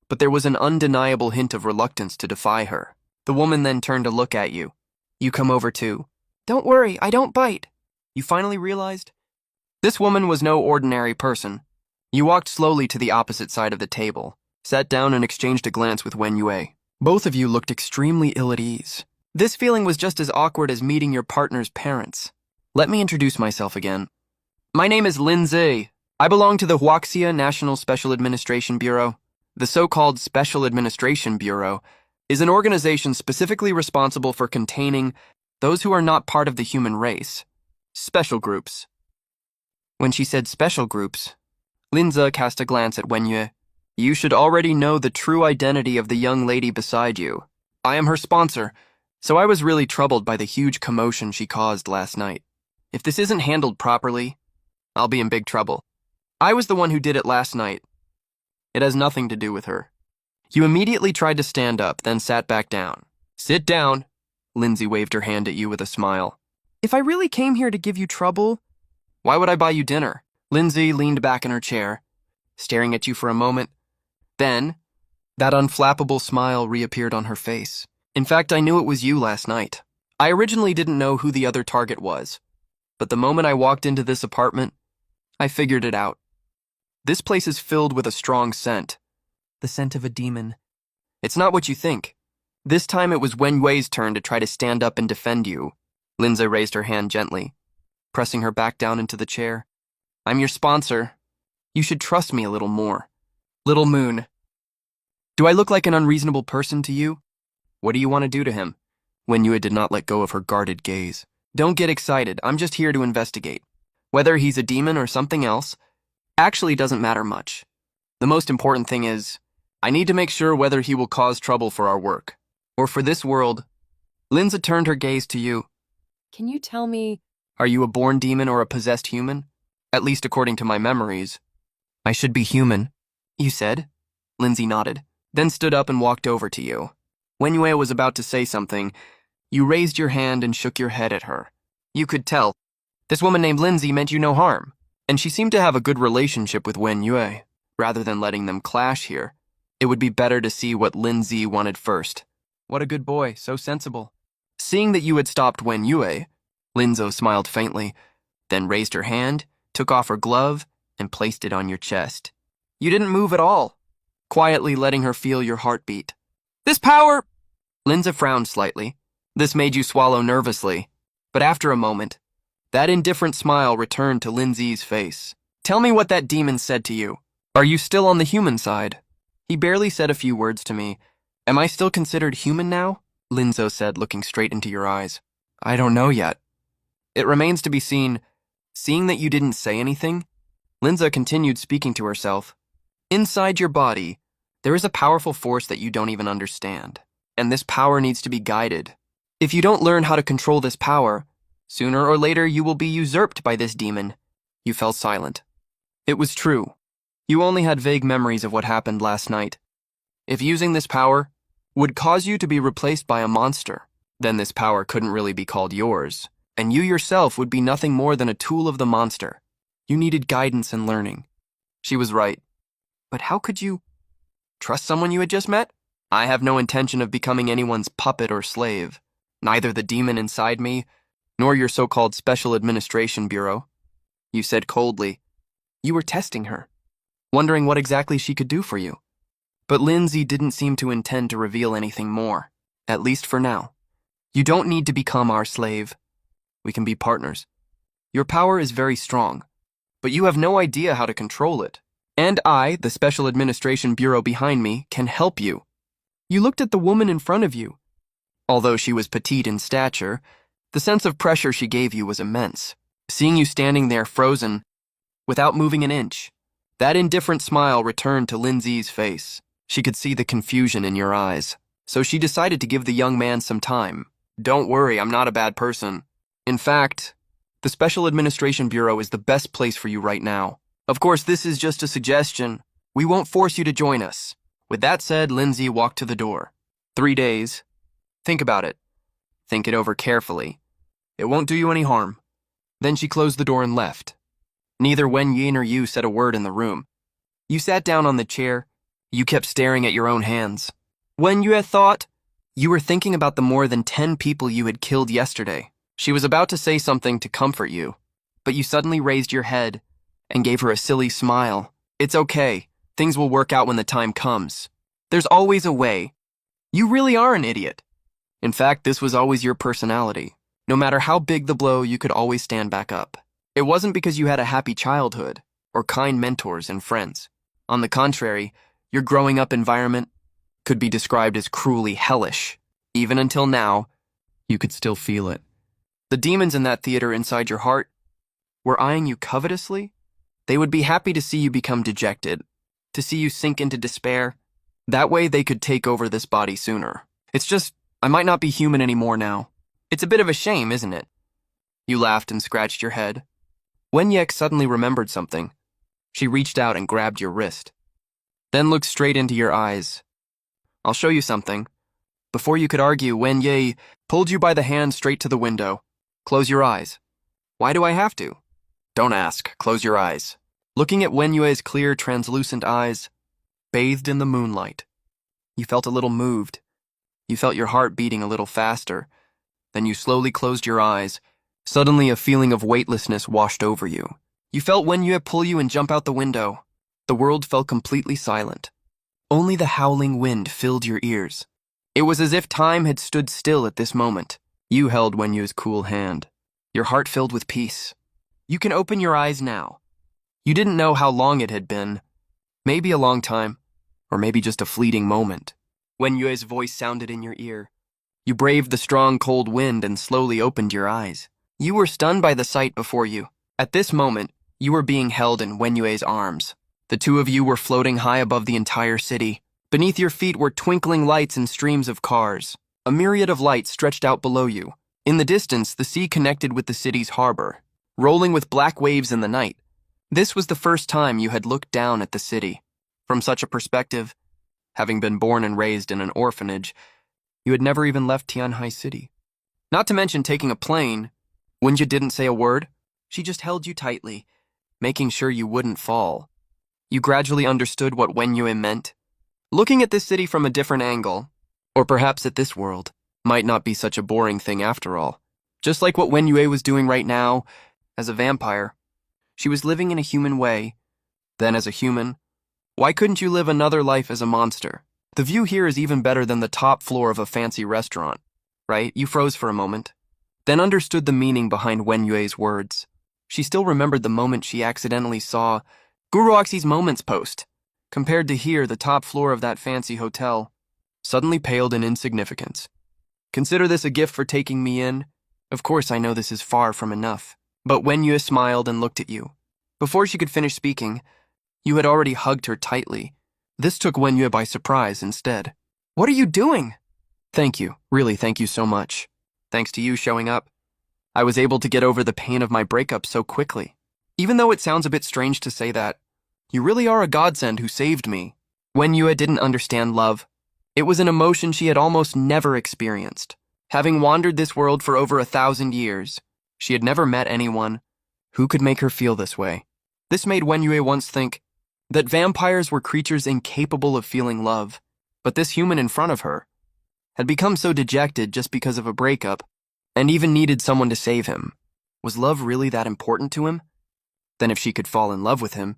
but there was an undeniable hint of reluctance to defy her. The woman then turned to look at you. "You come over too." "Don't worry, I don't bite." You finally realized? This woman was no ordinary person. You walked slowly to the opposite side of the table, sat down and exchanged a glance with Wenyue. Both of you looked extremely ill at ease. This feeling was just as awkward as meeting your partner's parents. Let me introduce myself again. My name is Lindsay. I belong to the Huaxia National Special Administration Bureau. The so-called Special Administration Bureau is an organization specifically responsible for containing those who are not part of the human race. Special groups. When she said special groups, Linza cast a glance at Wenyue. You should already know the true identity of the young lady beside you. I am her sponsor, so I was really troubled by the huge commotion she caused last night. If this isn't handled properly, I'll be in big trouble. I was the one who did it last night. It has nothing to do with her. You immediately tried to stand up, then sat back down. Sit down. Lindsay waved her hand at you with a smile. If I really came here to give you trouble, why would I buy you dinner? Lindsay leaned back in her chair, staring at you for a moment. Then, that unflappable smile reappeared on her face. In fact, I knew it was you last night. I originally didn't know who the other target was, but the moment I walked into this apartment, I figured it out. This place is filled with a strong scent. The scent of a demon. It's not what you think. This time it was Wenyue's turn to try to stand up and defend you. Lindsay raised her hand gently, pressing her back down into the chair. I'm your sponsor. You should trust me a little more. Little Moon. Do I look like an unreasonable person to you? What do you want to do to him? Wenyue did not let go of her guarded gaze. Don't get excited. I'm just here to investigate. Whether he's a demon or something else actually doesn't matter much. The most important thing is, I need to make sure whether he will cause trouble for our work, or for this world. Linza turned her gaze to you. Can you tell me? Are you a born demon or a possessed human? At least according to my memories. I should be human, you said. Lindsay nodded, then stood up and walked over to you. Wenyue was about to say something. You raised your hand and shook your head at her. You could tell. This woman named Lindsay meant you no harm, and she seemed to have a good relationship with Wenyue. Rather than letting them clash here, it would be better to see what Lindsay wanted first. What a good boy, so sensible. Seeing that you had stopped Wenyue, Linzo smiled faintly, then raised her hand, took off her glove, and placed it on your chest. You didn't move at all, quietly letting her feel your heartbeat. This power... Linza frowned slightly. This made you swallow nervously, but after a moment, that indifferent smile returned to Lindsay's face. Tell me what that demon said to you. Are you still on the human side? He barely said a few words to me. Am I still considered human now? Linzo said, looking straight into your eyes. I don't know yet. It remains to be seen. Seeing that you didn't say anything, Linza continued speaking to herself. Inside your body, there is a powerful force that you don't even understand, and this power needs to be guided. If you don't learn how to control this power, sooner or later you will be usurped by this demon. You fell silent. It was true. You only had vague memories of what happened last night. If using this power would cause you to be replaced by a monster, then this power couldn't really be called yours, and you yourself would be nothing more than a tool of the monster. You needed guidance and learning. She was right. But how could you trust someone you had just met? I have no intention of becoming anyone's puppet or slave, neither the demon inside me, nor your so-called Special Administration Bureau. You said coldly. You were testing her, wondering what exactly she could do for you. But Lindsay didn't seem to intend to reveal anything more, at least for now. You don't need to become our slave. We can be partners. Your power is very strong, but you have no idea how to control it. And I, the Special Administration Bureau behind me, can help you. You looked at the woman in front of you. Although she was petite in stature, the sense of pressure she gave you was immense. Seeing you standing there frozen, without moving an inch, that indifferent smile returned to Lindsay's face. She could see the confusion in your eyes, so she decided to give the young man some time. Don't worry, I'm not a bad person. In fact, the Special Administration Bureau is the best place for you right now. Of course, this is just a suggestion. We won't force you to join us. With that said, Lindsay walked to the door. 3 days. Think about it. Think it over carefully. It won't do you any harm. Then she closed the door and left. Neither Wenyue nor you said a word in the room. You sat down on the chair. You kept staring at your own hands. Wenyue thought you were thinking about the more than 10 people you had killed yesterday. She was about to say something to comfort you, but you suddenly raised your head and gave her a silly smile. It's okay. Things will work out when the time comes. There's always a way. You really are an idiot. In fact, this was always your personality. No matter how big the blow, you could always stand back up. It wasn't because you had a happy childhood or kind mentors and friends. On the contrary, your growing up environment could be described as cruelly hellish. Even until now, you could still feel it. The demons in that theater inside your heart were eyeing you covetously. They would be happy to see you become dejected, to see you sink into despair. That way they could take over this body sooner. It's just, I might not be human anymore now. It's a bit of a shame, isn't it? You laughed and scratched your head. Wenyek suddenly remembered something. She reached out and grabbed your wrist, then looked straight into your eyes. I'll show you something. Before you could argue, Wenye pulled you by the hand straight to the window. Close your eyes. Why do I have to? Don't ask. Close your eyes. Looking at Wenyue's clear, translucent eyes, bathed in the moonlight, you felt a little moved. You felt your heart beating a little faster. Then you slowly closed your eyes. Suddenly, a feeling of weightlessness washed over you. You felt Wenyue pull you and jump out the window. The world felt completely silent. Only the howling wind filled your ears. It was as if time had stood still at this moment. You held Wenyue's cool hand, your heart filled with peace. You can open your eyes now. You didn't know how long it had been. Maybe a long time, or maybe just a fleeting moment. Wenyue's voice sounded in your ear. You braved the strong, cold wind and slowly opened your eyes. You were stunned by the sight before you. At this moment, you were being held in Wenyue's arms. The two of you were floating high above the entire city. Beneath your feet were twinkling lights and streams of cars. A myriad of lights stretched out below you. In the distance, the sea connected with the city's harbor, rolling with black waves in the night. This was the first time you had looked down at the city. From such a perspective, having been born and raised in an orphanage, you had never even left Tianhai City. Not to mention taking a plane. Wenyu didn't say a word. She just held you tightly, making sure you wouldn't fall. You gradually understood what Wenyue meant. Looking at this city from a different angle, or perhaps at this world, might not be such a boring thing after all. Just like what Wenyue was doing right now, as a vampire. She was living in a human way. Then as a human, why couldn't you live another life as a monster? The view here is even better than the top floor of a fancy restaurant, right? You froze for a moment, then understood the meaning behind Wenyue's words. She still remembered the moment she accidentally saw Guru Oxy's Moments post. Compared to here, the top floor of that fancy hotel suddenly paled in insignificance. Consider this a gift for taking me in. Of course, I know this is far from enough. But Wenyue smiled and looked at you. Before she could finish speaking, you had already hugged her tightly. This took Wenyue by surprise instead. What are you doing? Thank you. Really, thank you so much. Thanks to you showing up, I was able to get over the pain of my breakup so quickly. Even though it sounds a bit strange to say that, you really are a godsend who saved me. Wenyue didn't understand love. It was an emotion she had almost never experienced. Having wandered this world for over 1,000 years, she had never met anyone who could make her feel this way. This made Wenyue once think that vampires were creatures incapable of feeling love, but this human in front of her had become so dejected just because of a breakup and even needed someone to save him. Was love really that important to him? Then if she could fall in love with him,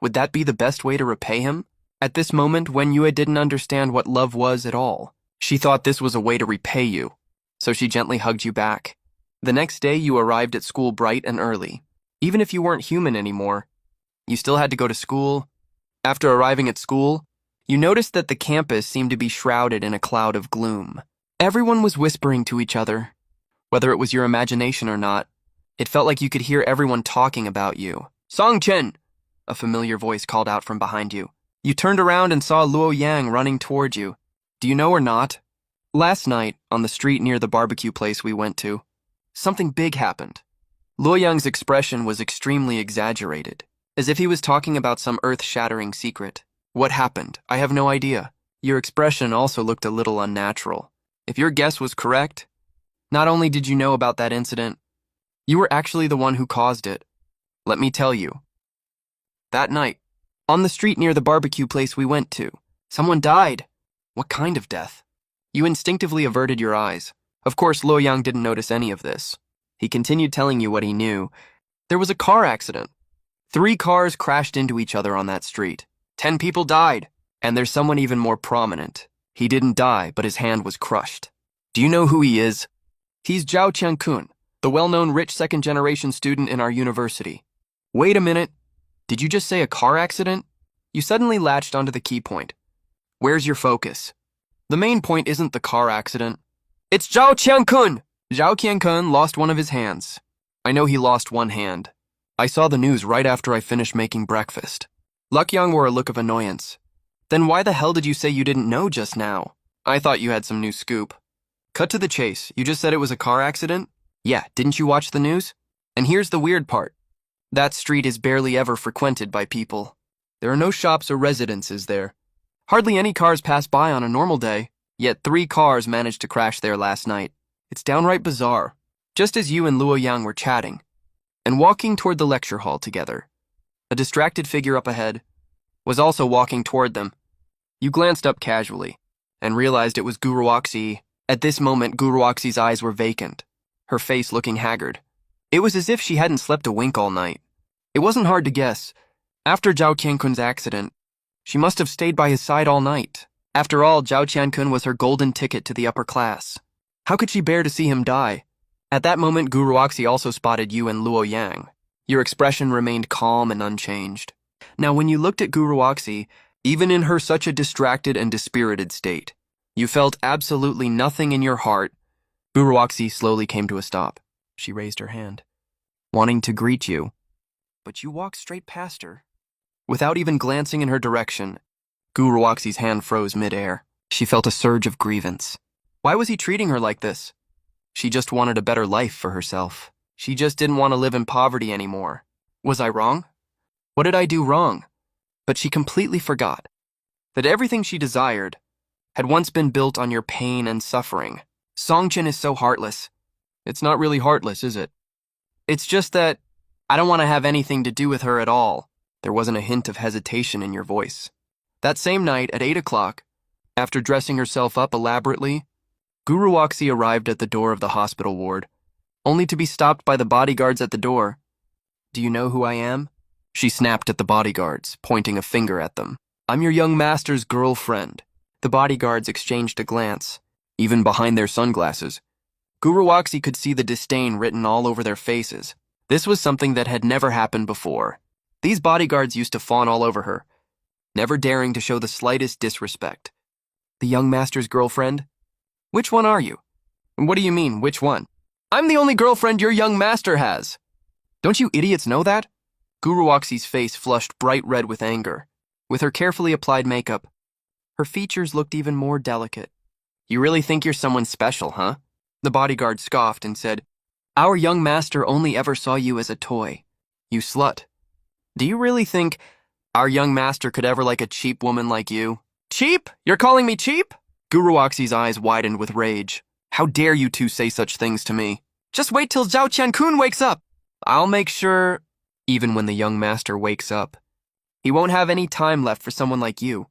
would that be the best way to repay him? At this moment, Wenyue didn't understand what love was at all. She thought this was a way to repay you, so she gently hugged you back. The next day, you arrived at school bright and early. Even if you weren't human anymore, you still had to go to school. After arriving at school, you noticed that the campus seemed to be shrouded in a cloud of gloom. Everyone was whispering to each other. Whether it was your imagination or not, it felt like you could hear everyone talking about you. Songchen! A familiar voice called out from behind you. You turned around and saw Luo Yang running toward you. Do you know or not? Last night, on the street near the barbecue place we went to, something big happened. Luo Yang's expression was extremely exaggerated, as if he was talking about some earth-shattering secret. What happened? I have no idea. Your expression also looked a little unnatural. If your guess was correct, not only did you know about that incident, you were actually the one who caused it. Let me tell you. That night, on the street near the barbecue place we went to, someone died. What kind of death? You instinctively averted your eyes. Of course, Luo Yang didn't notice any of this. He continued telling you what he knew. There was a car accident. 3 cars crashed into each other on that street. 10 people died. And there's someone even more prominent. He didn't die, but his hand was crushed. Do you know who he is? He's Zhao Qiankun, the well-known rich second-generation student in our university. Wait a minute. Did you just say a car accident? You suddenly latched onto the key point. Where's your focus? The main point isn't the car accident. It's Zhao Qiankun! Zhao Qiankun lost one of his hands. I know he lost one hand. I saw the news right after I finished making breakfast. Lukyang wore a look of annoyance. Then why the hell did you say you didn't know just now? I thought you had some new scoop. Cut to the chase. You just said it was a car accident? Yeah, didn't you watch the news? And here's the weird part. That street is barely ever frequented by people. There are no shops or residences there. Hardly any cars pass by on a normal day, yet 3 cars managed to crash there last night. It's downright bizarre. Just as you and Luo Yang were chatting and walking toward the lecture hall together, a distracted figure up ahead was also walking toward them. You glanced up casually and realized it was Guruoxi. At this moment, Guruoxi's eyes were vacant, her face looking haggard. It was as if she hadn't slept a wink all night. It wasn't hard to guess. After Zhao Qiankun's accident, she must have stayed by his side all night. After all, Zhao Qiankun was her golden ticket to the upper class. How could she bear to see him die? At that moment, Guruoxi also spotted you and Luo Yang. Your expression remained calm and unchanged. Now, when you looked at Guruoxi, even in her such a distracted and dispirited state, you felt absolutely nothing in your heart. Guruoxi slowly came to a stop. She raised her hand, wanting to greet you, but you walked straight past her. Without even glancing in her direction, Guruoxi's hand froze midair. She felt a surge of grievance. Why was he treating her like this? She just wanted a better life for herself. She just didn't want to live in poverty anymore. Was I wrong? What did I do wrong? But she completely forgot that everything she desired had once been built on your pain and suffering. Songchen is so heartless. It's not really heartless, is it? It's just that I don't want to have anything to do with her at all. There wasn't a hint of hesitation in your voice. That same night at 8 o'clock, after dressing herself up elaborately, Guruoxi arrived at the door of the hospital ward, only to be stopped by the bodyguards at the door. Do you know who I am? She snapped at the bodyguards, pointing a finger at them. I'm your young master's girlfriend. The bodyguards exchanged a glance, even behind their sunglasses. Guruoxi could see the disdain written all over their faces. This was something that had never happened before. These bodyguards used to fawn all over her, never daring to show the slightest disrespect. The young master's girlfriend? Which one are you? What do you mean, which one? I'm the only girlfriend your young master has. Don't you idiots know that? Guruoxi's face flushed bright red with anger. With her carefully applied makeup, her features looked even more delicate. You really think you're someone special, huh? The bodyguard scoffed and said, Our young master only ever saw you as a toy. You slut. Do you really think our young master could ever like a cheap woman like you? Cheap? You're calling me cheap? Guruoxi's eyes widened with rage. How dare you two say such things to me? Just wait till Zhao Qiankun wakes up. I'll make sure, even when the young master wakes up, he won't have any time left for someone like you.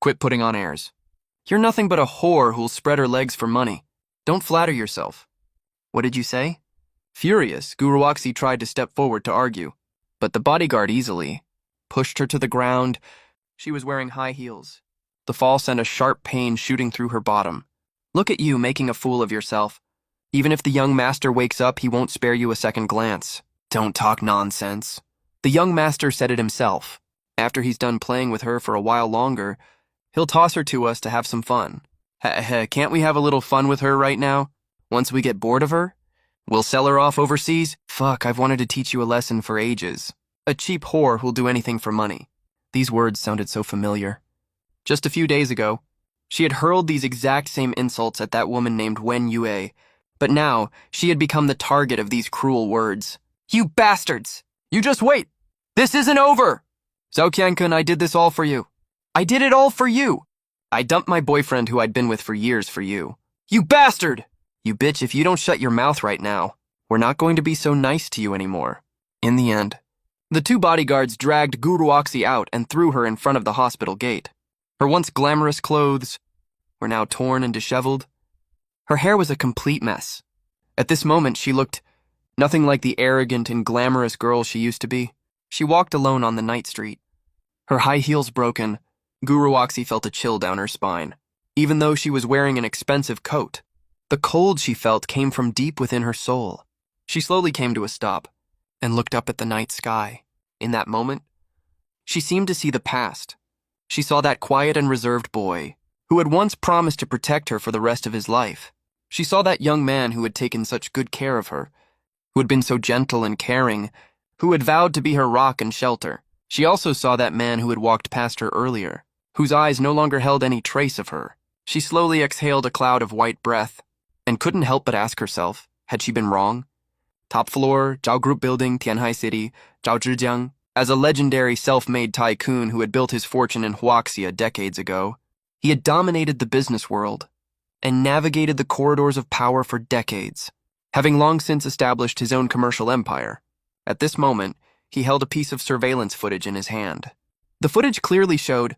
Quit putting on airs. You're nothing but a whore who'll spread her legs for money. Don't flatter yourself. What did you say? Furious, Guruoxi tried to step forward to argue, but the bodyguard easily pushed her to the ground. She was wearing high heels. The fall sent a sharp pain shooting through her bottom. Look at you making a fool of yourself. Even if the young master wakes up, he won't spare you a second glance. Don't talk nonsense. The young master said it himself. After he's done playing with her for a while longer, he'll toss her to us to have some fun. Can't we have a little fun with her right now? Once we get bored of her? We'll sell her off overseas? Fuck, I've wanted to teach you a lesson for ages. A cheap whore who'll do anything for money. These words sounded so familiar. Just a few days ago, she had hurled these exact same insults at that woman named Wen Yue, but now she had become the target of these cruel words. You bastards! You just wait! This isn't over! Zhao Qiankun, I did this all for you. I did it all for you! I dumped my boyfriend who I'd been with for years for you. You bastard! You bitch, if you don't shut your mouth right now, we're not going to be so nice to you anymore. In the end, the two bodyguards dragged Guruoxi out and threw her in front of the hospital gate. Her once glamorous clothes were now torn and disheveled. Her hair was a complete mess. At this moment, she looked nothing like the arrogant and glamorous girl she used to be. She walked alone on the night street. Her high heels broken, Guruoxi felt a chill down her spine. even though she was wearing an expensive coat. The cold she felt came from deep within her soul. She slowly came to a stop and looked up at the night sky. In that moment, she seemed to see the past. She saw that quiet and reserved boy who had once promised to protect her for the rest of his life. She saw that young man who had taken such good care of her, who had been so gentle and caring, who had vowed to be her rock and shelter. She also saw that man who had walked past her earlier, whose eyes no longer held any trace of her. She slowly exhaled a cloud of white breath and couldn't help but ask herself, had she been wrong? Top floor, Zhao Group Building, Tianhai City, Zhao Zhijiang. As a legendary self-made tycoon who had built his fortune in Huaxia decades ago, he had dominated the business world and navigated the corridors of power for decades, having long since established his own commercial empire. At this moment, he held a piece of surveillance footage in his hand. The footage clearly showed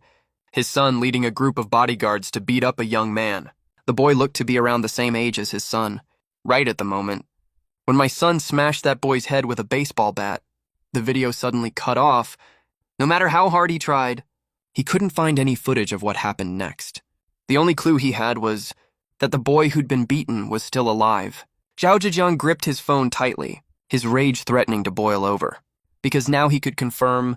his son leading a group of bodyguards to beat up a young man. The boy looked to be around the same age as his son, right at the moment. When my son smashed that boy's head with a baseball bat, the video suddenly cut off. No matter how hard he tried, he couldn't find any footage of what happened next. The only clue he had was that the boy who'd been beaten was still alive. Zhao Zhejiang gripped his phone tightly, his rage threatening to boil over, because now he could confirm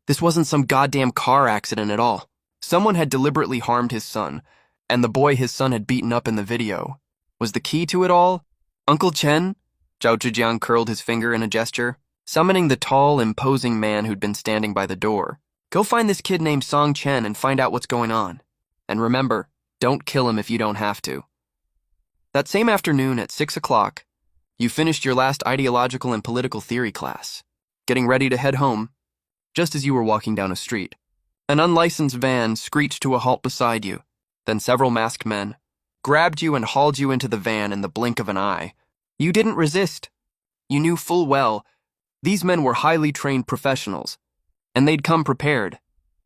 this wasn't some goddamn car accident at all. Someone had deliberately harmed his son, and the boy his son had beaten up in the video was the key to it all. Uncle Chen? Zhao Zhejiang curled his finger in a gesture, summoning the tall, imposing man who'd been standing by the door. Go find this kid named Song Chen and find out what's going on. And remember, don't kill him if you don't have to. That same afternoon at 6 o'clock, you finished your last ideological and political theory class, getting ready to head home. Just as you were walking down a street, an unlicensed van screeched to a halt beside you. Then several masked men grabbed you and hauled you into the van in the blink of an eye. You didn't resist. You knew full well these men were highly trained professionals, and they'd come prepared.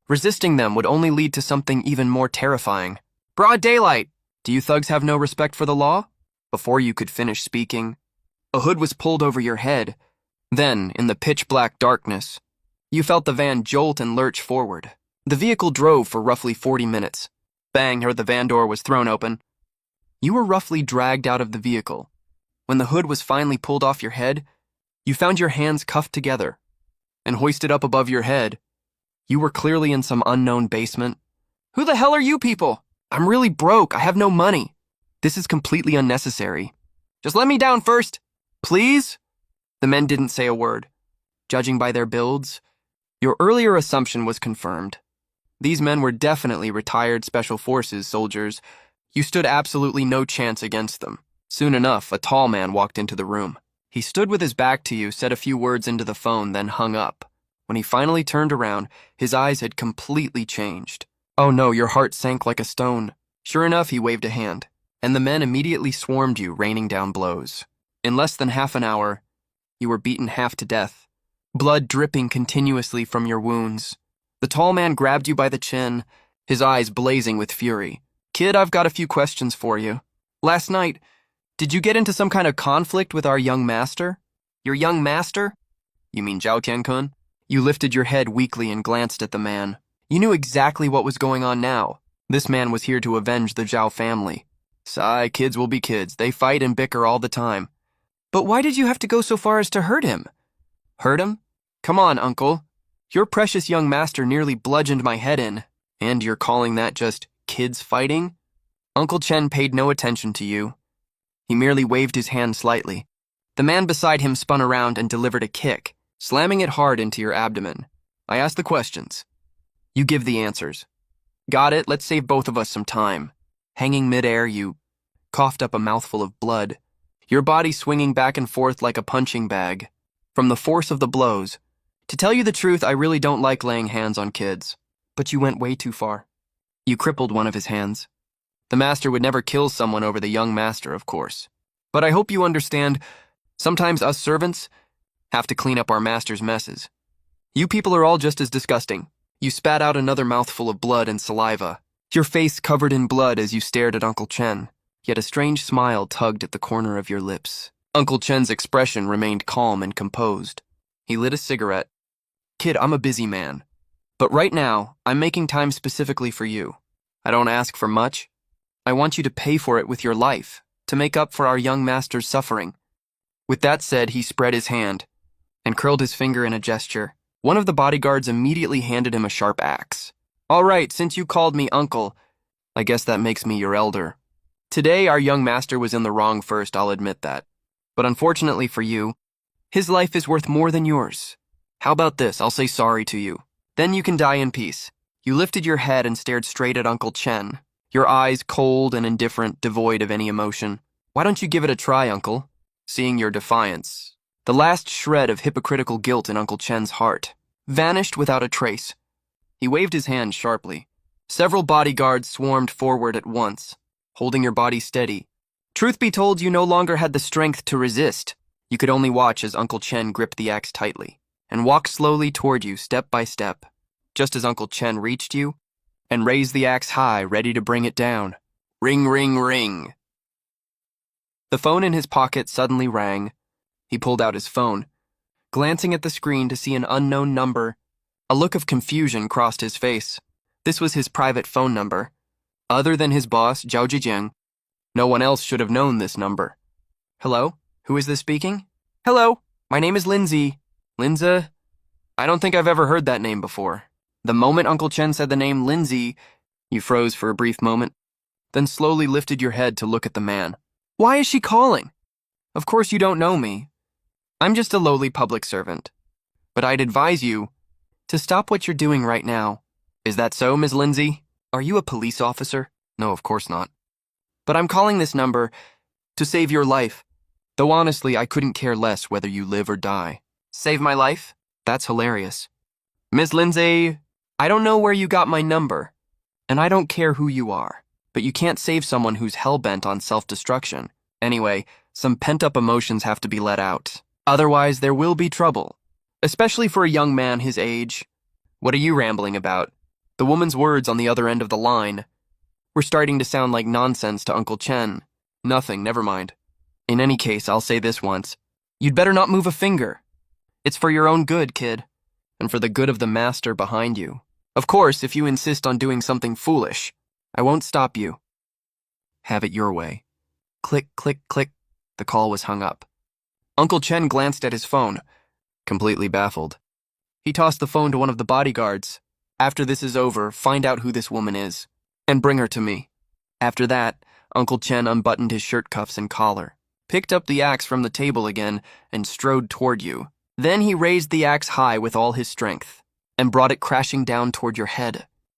Resisting them would only lead to something even more terrifying. Broad daylight! Do you thugs have no respect for the law? Before you could finish speaking, a hood was pulled over your head. Then, in the pitch-black darkness, you felt the van jolt and lurch forward. The vehicle drove for roughly 40 minutes. Bang, heard the van door was thrown open. You were roughly dragged out of the vehicle. When the hood was finally pulled off your head, you found your hands cuffed together and hoisted up above your head. You were clearly in some unknown basement. Who the hell are you people? I'm really broke. I have no money. This is completely unnecessary. Just let me down first, please? The men didn't say a word. Judging by their builds, your earlier assumption was confirmed. These men were definitely retired Special Forces soldiers. You stood absolutely no chance against them. Soon enough, a tall man walked into the room. He stood with his back to you, said a few words into the phone, then hung up. When he finally turned around, his eyes had completely changed. Oh no, your heart sank like a stone. Sure enough, he waved a hand, and the men immediately swarmed you, raining down blows. In less than half an hour, you were beaten half to death, blood dripping continuously from your wounds. The tall man grabbed you by the chin, his eyes blazing with fury. Kid, I've got a few questions for you. Last night, did you get into some kind of conflict with our young master? Your young master? You mean Zhao Tiankun? You lifted your head weakly and glanced at the man. You knew exactly what was going on now. This man was here to avenge the Zhao family. Sigh, kids will be kids. They fight and bicker all the time. But why did you have to go so far as to hurt him? Hurt him? Come on, uncle. Your precious young master nearly bludgeoned my head in. And you're calling that just kids fighting? Uncle Chen paid no attention to you. He merely waved his hand slightly. The man beside him spun around and delivered a kick, slamming it hard into your abdomen. I ask the questions. You give the answers. Got it, let's save both of us some time. Hanging midair, you coughed up a mouthful of blood, your body swinging back and forth like a punching bag. From the force of the blows. To tell you the truth, I really don't like laying hands on kids. But you went way too far. You crippled one of his hands. The master would never kill someone over the young master, of course. But I hope you understand, sometimes us servants have to clean up our master's messes. You people are all just as disgusting. You spat out another mouthful of blood and saliva, your face covered in blood as you stared at Uncle Chen, yet a strange smile tugged at the corner of your lips. Uncle Chen's expression remained calm and composed. He lit a cigarette. Kid, I'm a busy man. But right now, I'm making time specifically for you. I don't ask for much, I want you to pay for it with your life, to make up for our young master's suffering." With that said, he spread his hand and curled his finger in a gesture. One of the bodyguards immediately handed him a sharp axe. "All right, since you called me uncle, I guess that makes me your elder. Today, our young master was in the wrong first, I'll admit that. But unfortunately for you, his life is worth more than yours. How about this? I'll say sorry to you. Then you can die in peace." You lifted your head and stared straight at Uncle Chen, your eyes cold and indifferent, devoid of any emotion. "Why don't you give it a try, Uncle?" Seeing your defiance, the last shred of hypocritical guilt in Uncle Chen's heart vanished without a trace. He waved his hand sharply. Several bodyguards swarmed forward at once, holding your body steady. Truth be told, you no longer had the strength to resist. You could only watch as Uncle Chen gripped the axe tightly and walked slowly toward you, step by step. Just as Uncle Chen reached you and raised the axe high, ready to bring it down. Ring, ring, ring. The phone in his pocket suddenly rang. He pulled out his phone, glancing at the screen to see an unknown number. A look of confusion crossed his face. This was his private phone number. Other than his boss, Zhao Zhejiang, no one else should have known this number. "Hello? Who is this speaking?" "Hello, my name is Lindsay." "Linza? I don't think I've ever heard that name before." The moment Uncle Chen said the name Lindsay, you froze for a brief moment, then slowly lifted your head to look at the man. "Why is she calling? Of course you don't know me. I'm just a lowly public servant. But I'd advise you to stop what you're doing right now." "Is that so, Ms. Lindsay? Are you a police officer?" "No, of course not." "But I'm calling this number to save your life. Though honestly, I couldn't care less whether you live or die." "Save my life? That's hilarious. Ms. Lindsay, I don't know where you got my number, and I don't care who you are, but you can't save someone who's hell-bent on self-destruction. Anyway, some pent-up emotions have to be let out. Otherwise, there will be trouble, especially for a young man his age." "What are you rambling about?" The woman's words on the other end of the line were starting to sound like nonsense to Uncle Chen. "Nothing, never mind. In any case, I'll say this once. You'd better not move a finger. It's for your own good, kid, and for the good of the master behind you. Of course, if you insist on doing something foolish, I won't stop you. Have it your way." Click, click, click. The call was hung up. Uncle Chen glanced at his phone, completely baffled. He tossed the phone to one of the bodyguards. "After this is over, find out who this woman is, and bring her to me." After that, Uncle Chen unbuttoned his shirt cuffs and collar, picked up the axe from the table again, and strode toward you. Then he raised the axe high with all his strength and brought it crashing down toward your head.